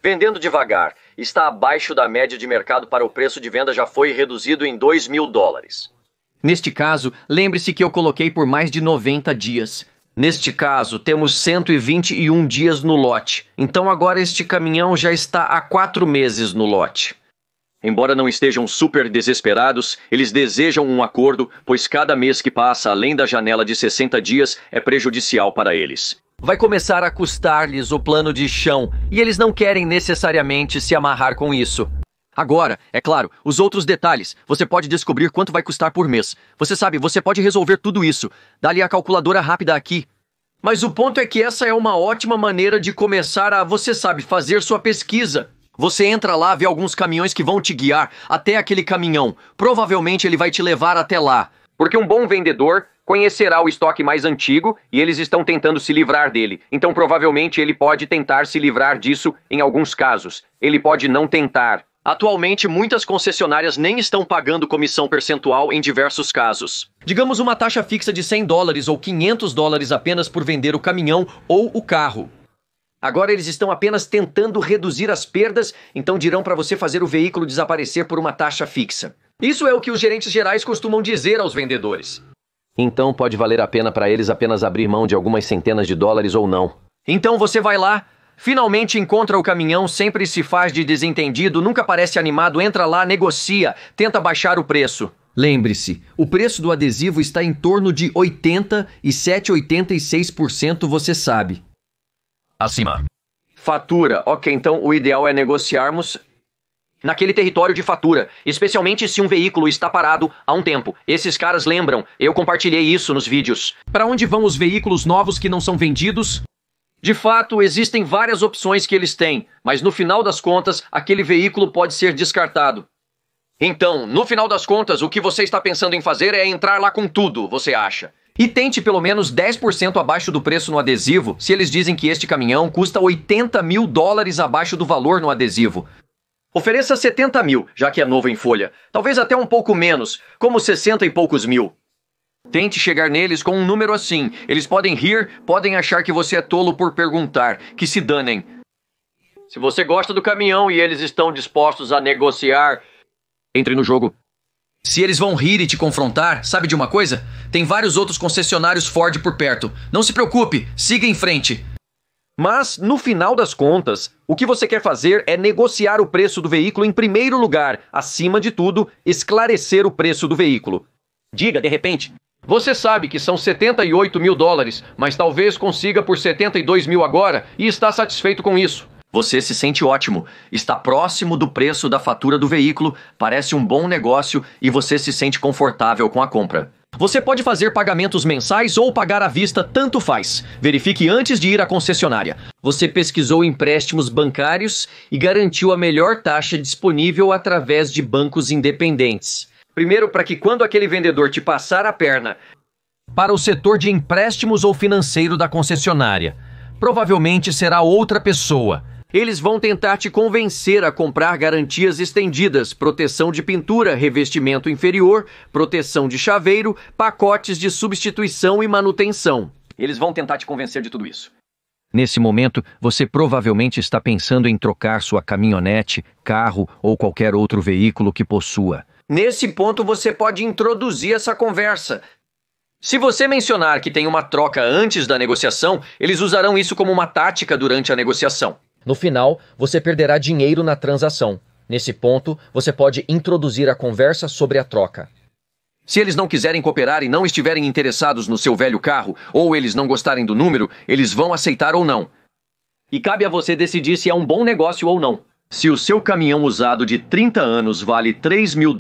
vendendo devagar, está abaixo da média de mercado para o preço de venda já foi reduzido em $2.000.
Neste caso, lembre-se que eu coloquei por mais de 90 dias.
Neste caso, temos 121 dias no lote. Então agora este caminhão já está há 4 meses no lote. Embora não estejam super desesperados, eles desejam um acordo, pois cada mês que passa além da janela de 60 dias é prejudicial para eles.
Vai começar a custar-lhes o plano de chão, e eles não querem necessariamente se amarrar com isso. Agora, é claro, os outros detalhes, você pode descobrir quanto vai custar por mês. Você sabe, você pode resolver tudo isso. Dá-lhe a calculadora rápida aqui.
Mas o ponto é que essa é uma ótima maneira de começar a, você sabe, fazer sua pesquisa. Você entra lá, vê alguns caminhões que vão te guiar até aquele caminhão. Provavelmente ele vai te levar até lá. Porque um bom vendedor conhecerá o estoque mais antigo e eles estão tentando se livrar dele. Então provavelmente ele pode tentar se livrar disso em alguns casos. Ele pode não tentar. Atualmente, muitas concessionárias nem estão pagando comissão percentual em diversos casos. Digamos uma taxa fixa de $100 ou $500 apenas por vender o caminhão ou o carro. Agora eles estão apenas tentando reduzir as perdas, então dirão para você fazer o veículo desaparecer por uma taxa fixa. Isso é o que os gerentes gerais costumam dizer aos vendedores. Então pode valer a pena para eles apenas abrir mão de algumas centenas de dólares ou não. Então você vai lá, finalmente encontra o caminhão, sempre se faz de desentendido, nunca parece animado, entra lá, negocia, tenta baixar o preço. Lembre-se, o preço do adesivo está em torno de 87, 86%, você sabe.
Acima.
Fatura. Ok, então o ideal é negociarmos naquele território de fatura, especialmente se um veículo está parado há um tempo. Esses caras lembram, eu compartilhei isso nos vídeos.
Para onde vão os veículos novos que não são vendidos?
De fato, existem várias opções que eles têm, mas no final das contas, aquele veículo pode ser descartado. Então, no final das contas, o que você está pensando em fazer é entrar lá com tudo, você acha? E tente pelo menos 10% abaixo do preço no adesivo, se eles dizem que este caminhão custa $80 mil abaixo do valor no adesivo. Ofereça 70 mil, já que é novo em folha. Talvez até um pouco menos, como 60 e poucos mil. Tente chegar neles com um número assim. Eles podem rir, podem achar que você é tolo por perguntar, que se danem. Se você gosta do caminhão e eles estão dispostos a negociar, entre no jogo.
Se eles vão rir e te confrontar, sabe de uma coisa? Tem vários outros concessionários Ford por perto. Não se preocupe, siga em frente.
Mas, no final das contas, o que você quer fazer é negociar o preço do veículo em primeiro lugar. Acima de tudo, esclarecer o preço do veículo. Diga, de repente, você sabe que são $78 mil, mas talvez consiga por 72 mil agora e está satisfeito com isso. Você se sente ótimo, está próximo do preço da fatura do veículo, parece um bom negócio e você se sente confortável com a compra. Você pode fazer pagamentos mensais ou pagar à vista, tanto faz. Verifique antes de ir à concessionária. Você pesquisou empréstimos bancários e garantiu a melhor taxa disponível através de bancos independentes. Primeiro, para que quando aquele vendedor te passar a perna
para o setor de empréstimos ou financeiro da concessionária, provavelmente será outra pessoa.
Eles vão tentar te convencer a comprar garantias estendidas, proteção de pintura, revestimento inferior, proteção de chaveiro, pacotes de substituição e manutenção. Eles vão tentar te convencer de tudo isso.
Nesse momento, você provavelmente está pensando em trocar sua caminhonete, carro ou qualquer outro veículo que possua.
Nesse ponto, você pode introduzir essa conversa. Se você mencionar que tem uma troca antes da negociação, eles usarão isso como uma tática durante a negociação. No final, você perderá dinheiro na transação. Nesse ponto, você pode introduzir a conversa sobre a troca. Se eles não quiserem cooperar e não estiverem interessados no seu velho carro, ou eles não gostarem do número, eles vão aceitar ou não. E cabe a você decidir se é um bom negócio ou não. Se o seu caminhão usado de 30 anos vale $3 mil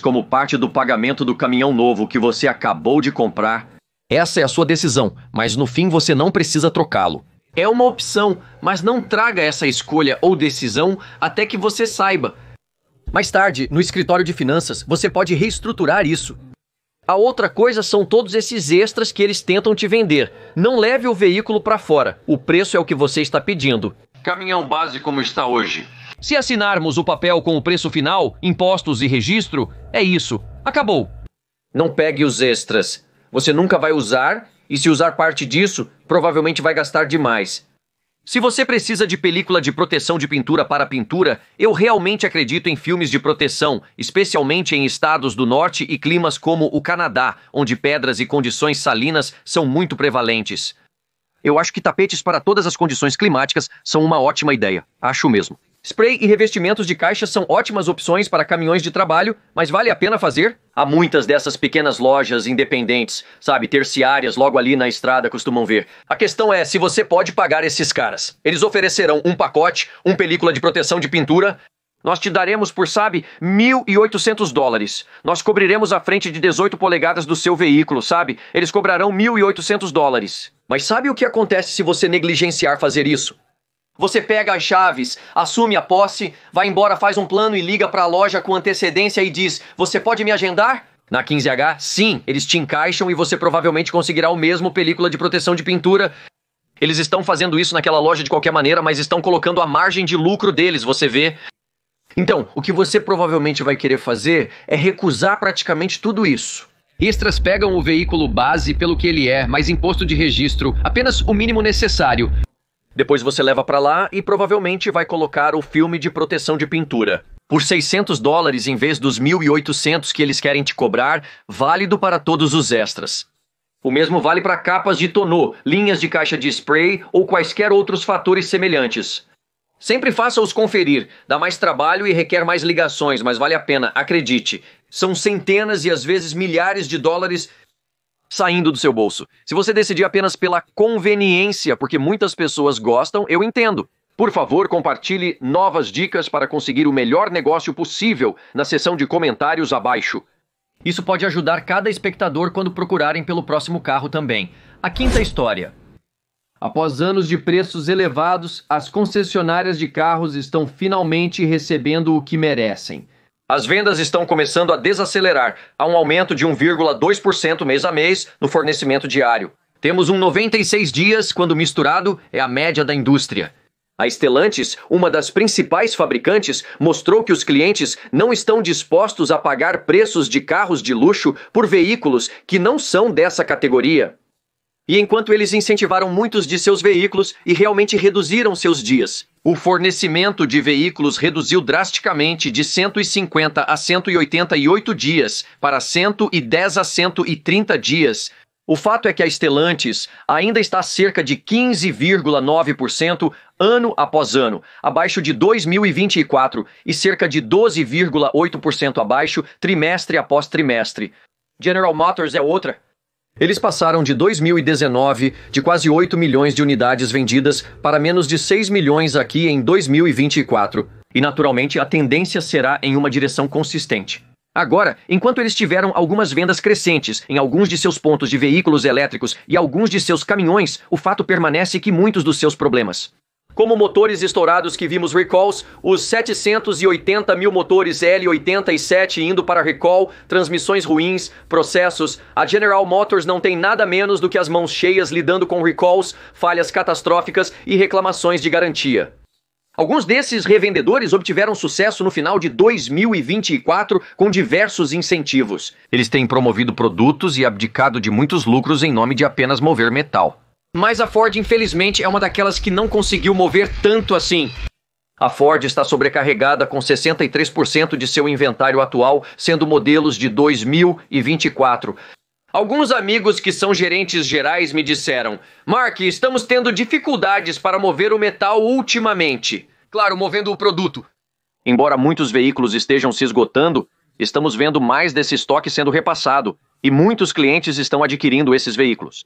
como parte do pagamento do caminhão novo que você acabou de comprar, essa é a sua decisão, mas no fim você não precisa trocá-lo. É uma opção, mas não traga essa escolha ou decisão até que você saiba. Mais tarde, no escritório de finanças, você pode reestruturar isso. A outra coisa são todos esses extras que eles tentam te vender. Não leve o veículo para fora. O preço é o que você está pedindo.
Caminhão base como está hoje.
Se assinarmos o papel com o preço final, impostos e registro, é isso. Acabou.
Não pegue os extras. Você nunca vai usar, e se usar parte disso, provavelmente vai gastar demais. Se você precisa de película de proteção de pintura para pintura, eu realmente acredito em filmes de proteção, especialmente em estados do norte e climas como o Canadá, onde pedras e condições salinas são muito prevalentes. Eu acho que tapetes para todas as condições climáticas são uma ótima ideia. Acho mesmo. Spray e revestimentos de caixa são ótimas opções para caminhões de trabalho, mas vale a pena fazer? Há muitas dessas pequenas lojas independentes, sabe, terciárias, logo ali na estrada costumam ver. A questão é se você pode pagar esses caras. Eles oferecerão um pacote, película de proteção de pintura,
Nós te daremos por, sabe, $1.800. Nós cobriremos a frente de 18 polegadas do seu veículo, sabe? Eles cobrarão $1.800.
Mas sabe o que acontece se você negligenciar fazer isso? Você pega as chaves, assume a posse, vai embora, faz um plano e liga para a loja com antecedência e diz: você pode me agendar? Na 15H, sim, eles te encaixam e você provavelmente conseguirá o mesmo película de proteção de pintura. Eles estão fazendo isso naquela loja de qualquer maneira, mas estão colocando a margem de lucro deles, você vê? Então, o que você provavelmente vai querer fazer é recusar praticamente tudo isso.
Extras pegam o veículo base pelo que ele é, mais imposto de registro, apenas o mínimo necessário.
Depois você leva para lá e provavelmente vai colocar o filme de proteção de pintura. Por $600 em vez dos $1.800 que eles querem te cobrar, válido para todos os extras. O mesmo vale para capas de tonneau, linhas de caixa de spray ou quaisquer outros fatores semelhantes. Sempre faça-os conferir, dá mais trabalho e requer mais ligações, mas vale a pena, acredite. São centenas e às vezes milhares de dólares saindo do seu bolso. Se você decidir apenas pela conveniência, porque muitas pessoas gostam, eu entendo. Por favor, compartilhe novas dicas para conseguir o melhor negócio possível na seção de comentários abaixo.
Isso pode ajudar cada espectador quando procurarem pelo próximo carro também. A quinta história. Após anos de preços elevados, as concessionárias de carros estão finalmente recebendo o que merecem.
As vendas estão começando a desacelerar. Há um aumento de 1,2% mês a mês no fornecimento diário. Temos 96 dias, quando misturado, é a média da indústria. A Stellantis, uma das principais fabricantes, mostrou que os clientes não estão dispostos a pagar preços de carros de luxo por veículos que não são dessa categoria. E enquanto eles incentivaram muitos de seus veículos e realmente reduziram seus dias, o fornecimento de veículos reduziu drasticamente de 150 a 188 dias para 110 a 130 dias. O fato é que a Stellantis ainda está cerca de 15,9% ano após ano, abaixo de 2024 e cerca de 12,8% abaixo trimestre após trimestre. General Motors é outra. Eles passaram de 2019 de quase 8 milhões de unidades vendidas para menos de 6 milhões aqui em 2024. E naturalmente a tendência será em uma direção consistente. Agora, enquanto eles tiveram algumas vendas crescentes em alguns de seus pontos de veículos elétricos e alguns de seus caminhões, o fato permanece que muitos dos seus problemas, como motores estourados que vimos recalls, os 780 mil motores L87 indo para recall, transmissões ruins, processos, a General Motors não tem nada menos do que as mãos cheias lidando com recalls, falhas catastróficas e reclamações de garantia. Alguns desses revendedores obtiveram sucesso no final de 2024 com diversos incentivos. Eles têm promovido produtos e abdicado de muitos lucros em nome de apenas mover metal. Mas a Ford, infelizmente, é uma daquelas que não conseguiu mover tanto assim. A Ford está sobrecarregada com 63% de seu inventário atual sendo modelos de 2024. Alguns amigos que são gerentes gerais me disseram: Mark, estamos tendo dificuldades para mover o metal ultimamente. Claro, movendo o produto. Embora muitos veículos estejam se esgotando, estamos vendo mais desse estoque sendo repassado e muitos clientes estão adquirindo esses veículos.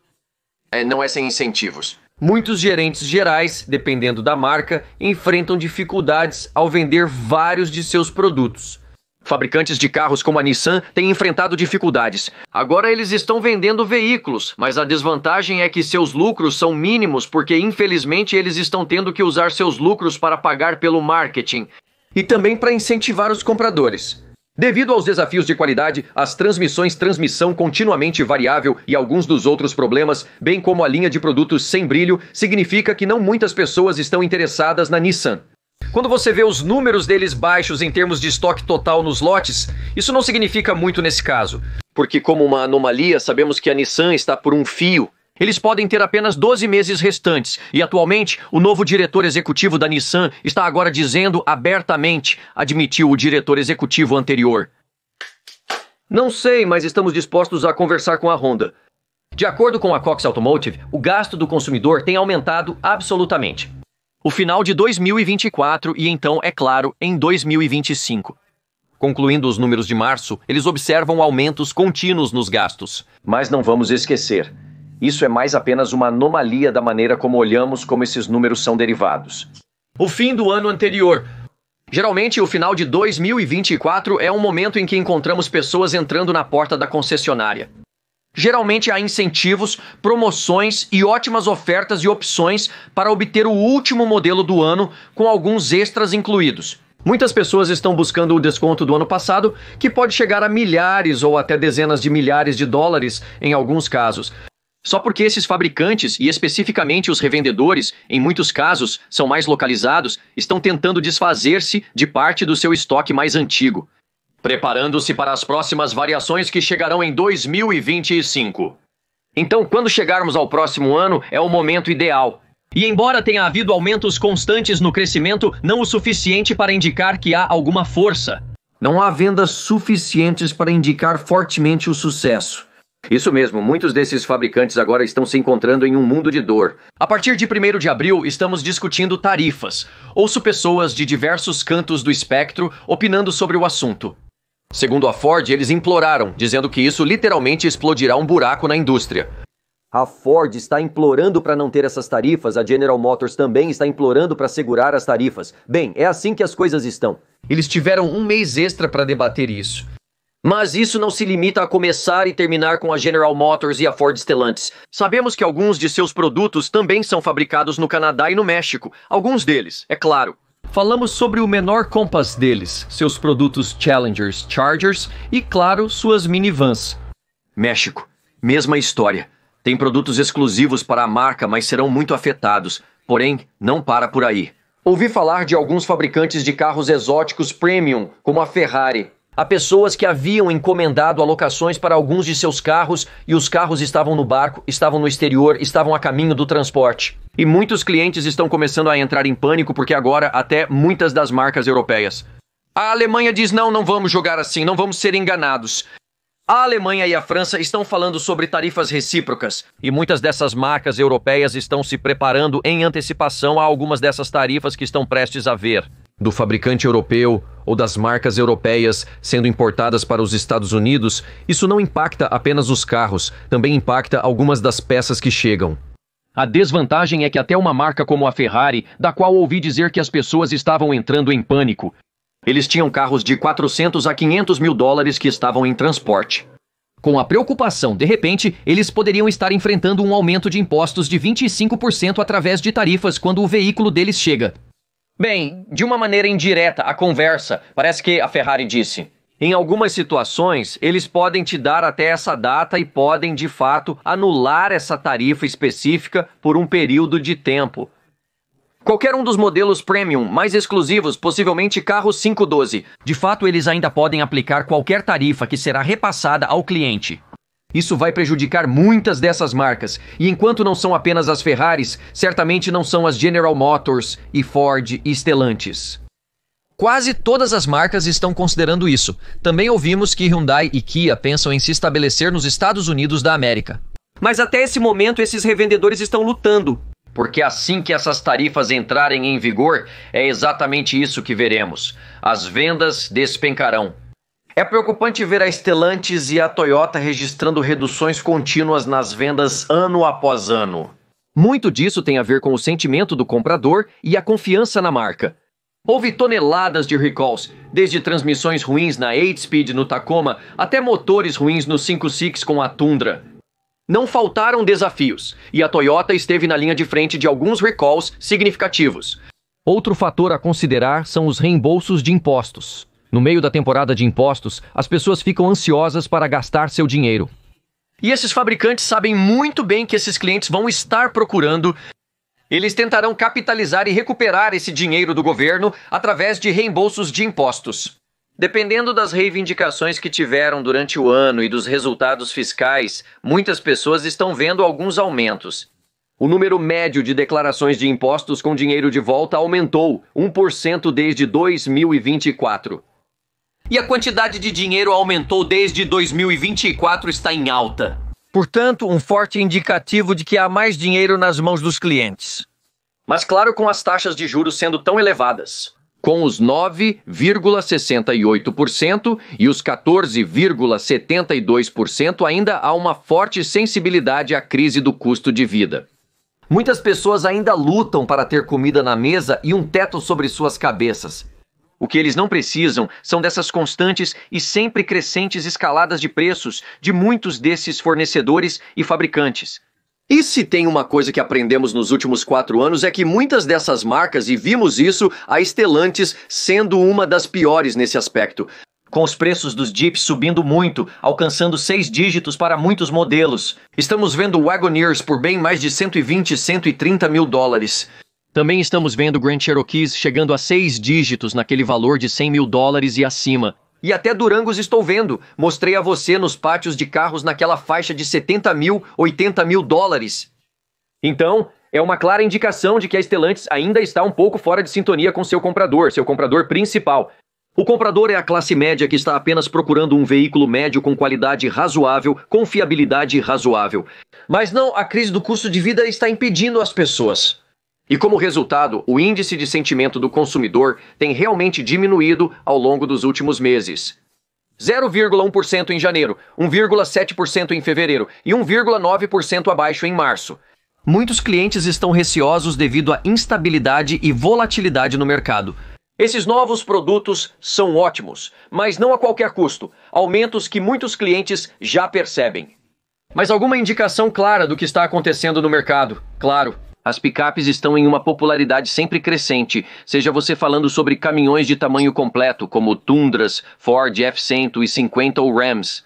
Não é sem incentivos. Muitos gerentes gerais, dependendo da marca, enfrentam dificuldades ao vender vários de seus produtos. Fabricantes de carros como a Nissan têm enfrentado dificuldades. Agora eles estão vendendo veículos, mas a desvantagem é que seus lucros são mínimos porque, infelizmente, eles estão tendo que usar seus lucros para pagar pelo marketing e também para incentivar os compradores. Devido aos desafios de qualidade, as transmissão continuamente variável e alguns dos outros problemas, bem como a linha de produtos sem brilho, significa que não muitas pessoas estão interessadas na Nissan. Quando você vê os números deles baixos em termos de estoque total nos lotes, isso não significa muito nesse caso, porque como uma anomalia, sabemos que a Nissan está por um fio. Eles podem ter apenas 12 meses restantes, e atualmente o novo diretor executivo da Nissan está agora dizendo abertamente, admitiu o diretor executivo anterior. Não sei, mas estamos dispostos a conversar com a Honda. De acordo com a Cox Automotive, o gasto do consumidor tem aumentado absolutamente. O final de 2024 e então, é claro, em 2025. Concluindo os números de março, eles observam aumentos contínuos nos gastos. Mas não vamos esquecer. Isso é mais apenas uma anomalia da maneira como olhamos como esses números são derivados. O fim do ano anterior. Geralmente, o final de 2024 é um momento em que encontramos pessoas entrando na porta da concessionária. Geralmente há incentivos, promoções e ótimas ofertas e opções para obter o último modelo do ano, com alguns extras incluídos. Muitas pessoas estão buscando o desconto do ano passado, que pode chegar a milhares ou até dezenas de milhares de dólares em alguns casos. Só porque esses fabricantes, e especificamente os revendedores, em muitos casos são mais localizados, estão tentando desfazer-se de parte do seu estoque mais antigo, preparando-se para as próximas variações que chegarão em 2025. Então, quando chegarmos ao próximo ano, é o momento ideal. E embora tenha havido aumentos constantes no crescimento, não o suficiente para indicar que há alguma força.
Não há vendas suficientes para indicar fortemente o sucesso. Isso mesmo, muitos desses fabricantes agora estão se encontrando em um mundo de dor.
A partir de 1º de abril, estamos discutindo tarifas. Ouço pessoas de diversos cantos do espectro opinando sobre o assunto. Segundo a Ford, eles imploraram, dizendo que isso literalmente explodirá um buraco na indústria.
A Ford está implorando para não ter essas tarifas, a General Motors também está implorando para segurar as tarifas. Bem, é assim que as coisas estão.
Eles tiveram um mês extra para debater isso. Mas isso não se limita a começar e terminar com a General Motors e a Ford Stellantis. Sabemos que alguns de seus produtos também são fabricados no Canadá e no México. Alguns deles, é claro.
Falamos sobre o menor compass deles, seus produtos Challengers, Chargers e, claro, suas minivans.
México, mesma história. Tem produtos exclusivos para a marca, mas serão muito afetados. Porém, não para por aí. Ouvi falar de alguns fabricantes de carros exóticos premium, como a Ferrari. Há pessoas que haviam encomendado alocações para alguns de seus carros e os carros estavam no barco, estavam no exterior, estavam a caminho do transporte. E muitos clientes estão começando a entrar em pânico porque agora até muitas das marcas europeias. A Alemanha diz não vamos jogar assim, não vamos ser enganados. A Alemanha e a França estão falando sobre tarifas recíprocas.
E muitas dessas marcas europeias estão se preparando em antecipação a algumas dessas tarifas que estão prestes a ver. Do fabricante europeu ou das marcas europeias sendo importadas para os Estados Unidos, isso não impacta apenas os carros, também impacta algumas das peças que chegam.
A desvantagem é que até uma marca como a Ferrari, da qual ouvi dizer que as pessoas estavam entrando em pânico, eles tinham carros de 400 a 500 mil dólares que estavam em transporte.
Com a preocupação, de repente, eles poderiam estar enfrentando um aumento de impostos de 25% através de tarifas quando o veículo deles chega.
Bem, de uma maneira indireta, a conversa, parece que a Ferrari disse. Em algumas situações, eles podem te dar até essa data e podem, de fato, anular essa tarifa específica por um período de tempo. Qualquer um dos modelos premium mais exclusivos, possivelmente carro 512,
de fato eles ainda podem aplicar qualquer tarifa que será repassada ao cliente.
Isso vai prejudicar muitas dessas marcas, e enquanto não são apenas as Ferraris, certamente não são as General Motors e Ford e Stellantis.
Quase todas as marcas estão considerando isso. Também ouvimos que Hyundai e Kia pensam em se estabelecer nos Estados Unidos da América.
Mas até esse momento esses revendedores estão lutando, porque assim que essas tarifas entrarem em vigor, é exatamente isso que veremos. As vendas despencarão. É preocupante ver a Stellantis e a Toyota registrando reduções contínuas nas vendas ano após ano. Muito disso tem a ver com o sentimento do comprador e a confiança na marca. Houve toneladas de recalls, desde transmissões ruins na 8-Speed no Tacoma até motores ruins no 5.6 com a Tundra. Não faltaram desafios, e a Toyota esteve na linha de frente de alguns recalls significativos.
Outro fator a considerar são os reembolsos de impostos. No meio da temporada de impostos, as pessoas ficam ansiosas para gastar seu dinheiro.
E esses fabricantes sabem muito bem que esses clientes vão estar procurando. Eles tentarão capitalizar e recuperar esse dinheiro do governo através de reembolsos de impostos. Dependendo das reivindicações que tiveram durante o ano e dos resultados fiscais, muitas pessoas estão vendo alguns aumentos. O número médio de declarações de impostos com dinheiro de volta aumentou 1% desde 2024. E a quantidade de dinheiro aumentou desde 2024 está em alta. Portanto, um forte indicativo de que há mais dinheiro nas mãos dos clientes. Mas claro, com as taxas de juros sendo tão elevadas. Com os 9,68% e os 14,72% ainda há uma forte sensibilidade à crise do custo de vida. Muitas pessoas ainda lutam para ter comida na mesa e um teto sobre suas cabeças.
O que eles não precisam são dessas constantes e sempre crescentes escaladas de preços de muitos desses fornecedores e fabricantes.
E se tem uma coisa que aprendemos nos últimos 4 anos é que muitas dessas marcas, e vimos isso, a Stellantis sendo uma das piores nesse aspecto.
Com os preços dos Jeeps subindo muito, alcançando 6 dígitos para muitos modelos.
Estamos vendo Wagoneers por bem mais de 120 e 130 mil dólares.
Também estamos vendo Grand Cherokees chegando a 6 dígitos naquele valor de 100 mil dólares e acima.
E até Durangos estou vendo. Mostrei a você nos pátios de carros naquela faixa de 70 mil, 80 mil dólares.
Então, é uma clara indicação de que a Stellantis ainda está um pouco fora de sintonia com seu comprador principal.
O comprador é a classe média que está apenas procurando um veículo médio com qualidade razoável, confiabilidade razoável. Mas não, a crise do custo de vida está impedindo as pessoas. E como resultado, o índice de sentimento do consumidor tem realmente diminuído ao longo dos últimos meses. 0,1% em janeiro, 1,7% em fevereiro e 1,9% abaixo em março.
Muitos clientes estão receosos devido à instabilidade e volatilidade no mercado.
Esses novos produtos são ótimos, mas não a qualquer custo. Aumentos que muitos clientes já percebem.
Mas alguma indicação clara do que está acontecendo no mercado? Claro.
As picapes estão em uma popularidade sempre crescente, seja você falando sobre caminhões de tamanho completo, como Tundras, Ford F-150 ou Rams.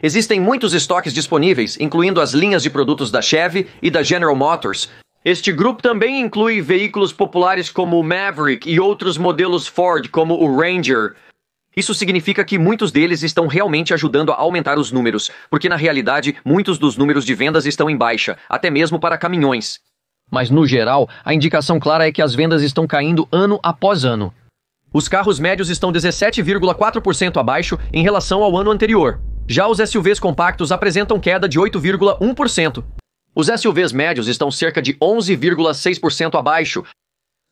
Existem muitos estoques disponíveis, incluindo as linhas de produtos da Chevy e da General Motors. Este grupo também inclui veículos populares como o Maverick e outros modelos Ford, como o Ranger. Isso significa que muitos deles estão realmente ajudando a aumentar os números, porque na realidade muitos dos números de vendas estão em baixa, até mesmo para caminhões.
Mas, no geral, a indicação clara é que as vendas estão caindo ano após ano.
Os carros médios estão 17,4% abaixo em relação ao ano anterior. Já os SUVs compactos apresentam queda de 8,1%. Os SUVs médios estão cerca de 11,6% abaixo.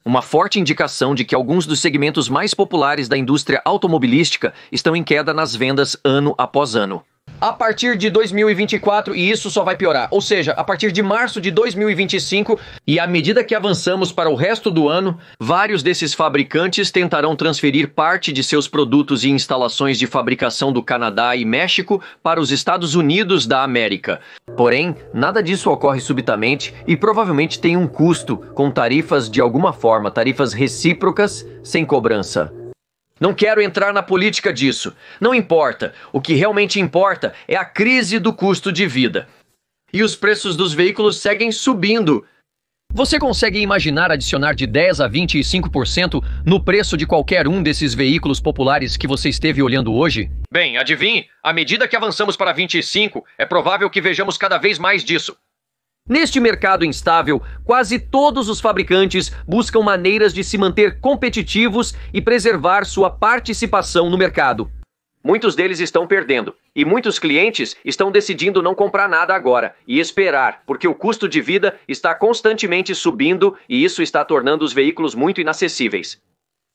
Uma forte indicação de que alguns dos segmentos mais populares da indústria automobilística estão em queda nas vendas ano após ano.
A partir de 2024, e isso só vai piorar, ou seja, a partir de março de 2025, e à medida que avançamos para o resto do ano, vários desses fabricantes tentarão transferir parte de seus produtos e instalações de fabricação do Canadá e México para os Estados Unidos da América. Porém, nada disso ocorre subitamente e provavelmente tem um custo, com tarifas de alguma forma, tarifas recíprocas, sem cobrança. Não quero entrar na política disso. Não importa. O que realmente importa é a crise do custo de vida. E os preços dos veículos seguem subindo.
Você consegue imaginar adicionar de 10 a 25% no preço de qualquer um desses veículos populares que você esteve olhando hoje?
Bem, adivinhe, à medida que avançamos para 25, é provável que vejamos cada vez mais disso.
Neste mercado instável, quase todos os fabricantes buscam maneiras de se manter competitivos e preservar sua participação no mercado. Muitos deles estão perdendo, e muitos clientes estão decidindo não comprar nada agora e esperar, porque o custo de vida está constantemente subindo e isso está tornando os veículos muito inacessíveis.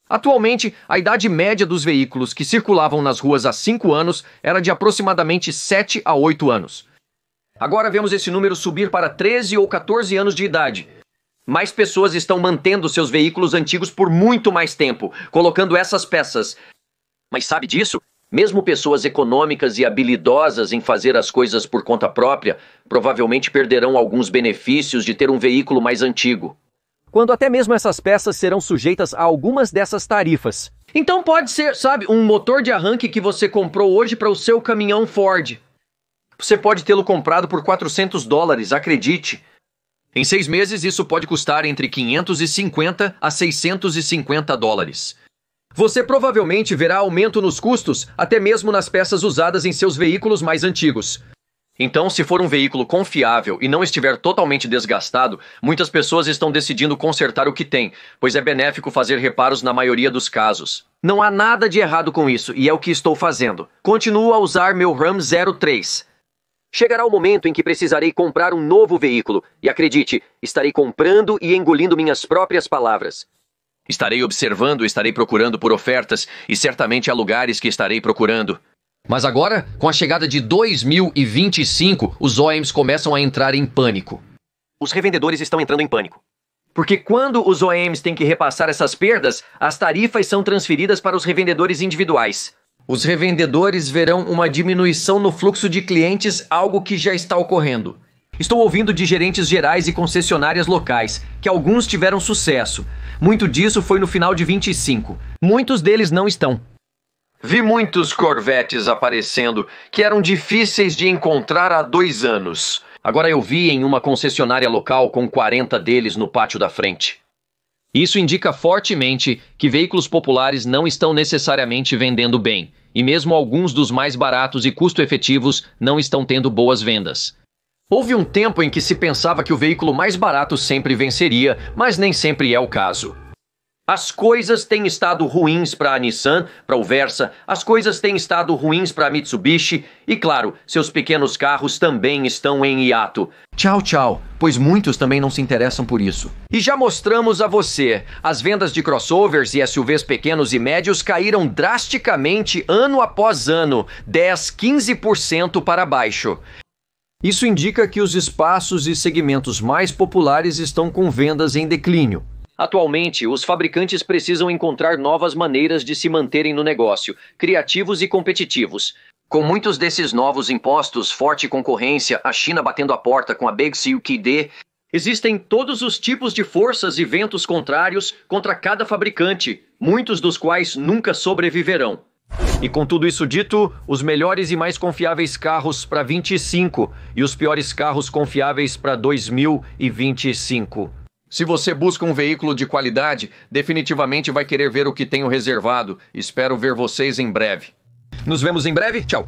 Atualmente, a idade média dos veículos que circulavam nas ruas há 5 anos era de aproximadamente 7 a 8 anos. Agora vemos esse número subir para 13 ou 14 anos de idade. Mais pessoas estão mantendo seus veículos antigos por muito mais tempo, colocando essas peças. Mas sabe disso? Mesmo pessoas econômicas e habilidosas em fazer as coisas por conta própria, provavelmente perderão alguns benefícios de ter um veículo mais antigo.
Quando até mesmo essas peças serão sujeitas a algumas dessas tarifas. Então pode ser, sabe, um motor de arranque que você comprou hoje para o seu caminhão Ford. Você pode tê-lo comprado por $400, acredite.
Em 6 meses, isso pode custar entre $550 a $650.
Você provavelmente verá aumento nos custos, até mesmo nas peças usadas em seus veículos mais antigos.
Então, se for um veículo confiável e não estiver totalmente desgastado, muitas pessoas estão decidindo consertar o que tem, pois é benéfico fazer reparos na maioria dos casos.
Não há nada de errado com isso, e é o que estou fazendo. Continuo a usar meu Ram 03. Chegará o momento em que precisarei comprar um novo veículo, e acredite, estarei comprando e engolindo minhas próprias palavras.
Estarei observando, estarei procurando por ofertas, e certamente há lugares que estarei procurando.
Mas agora, com a chegada de 2025, os OEMs começam a entrar em pânico.
Os revendedores estão entrando em pânico. Porque quando os OEMs têm que repassar essas perdas, as tarifas são transferidas para os revendedores individuais. Os revendedores verão uma diminuição no fluxo de clientes, algo que já está ocorrendo. Estou ouvindo de gerentes gerais e concessionárias locais que alguns tiveram sucesso. Muito disso foi no final de 25. Muitos deles não estão.
Vi muitos Corvettes aparecendo que eram difíceis de encontrar há 2 anos.
Agora eu vi em uma concessionária local com 40 deles no pátio da frente. Isso indica fortemente que veículos populares não estão necessariamente vendendo bem, e mesmo alguns dos mais baratos e custo-efetivos não estão tendo boas vendas. Houve um tempo em que se pensava que o veículo mais barato sempre venceria, mas nem sempre é o caso. As coisas têm estado ruins para a Nissan, para o Versa, as coisas têm estado ruins para a Mitsubishi e, claro, seus pequenos carros também estão em hiato.
Tchau, tchau, pois muitos também não se interessam por isso.
E já mostramos a você, as vendas de crossovers e SUVs pequenos e médios caíram drasticamente ano após ano, 10-15% para baixo. Isso indica que os espaços e segmentos mais populares estão com vendas em declínio. Atualmente, os fabricantes precisam encontrar novas maneiras de se manterem no negócio, criativos e competitivos. Com muitos desses novos impostos, forte concorrência, a China batendo a porta com a Big CUQD, existem todos os tipos de forças e ventos contrários contra cada fabricante, muitos dos quais nunca sobreviverão. E com tudo isso dito, os melhores e mais confiáveis carros para 25 e os piores carros confiáveis para 2025.
Se você busca um veículo de qualidade, definitivamente vai querer ver o que tenho reservado. Espero ver vocês em breve.
Nos vemos em breve. Tchau.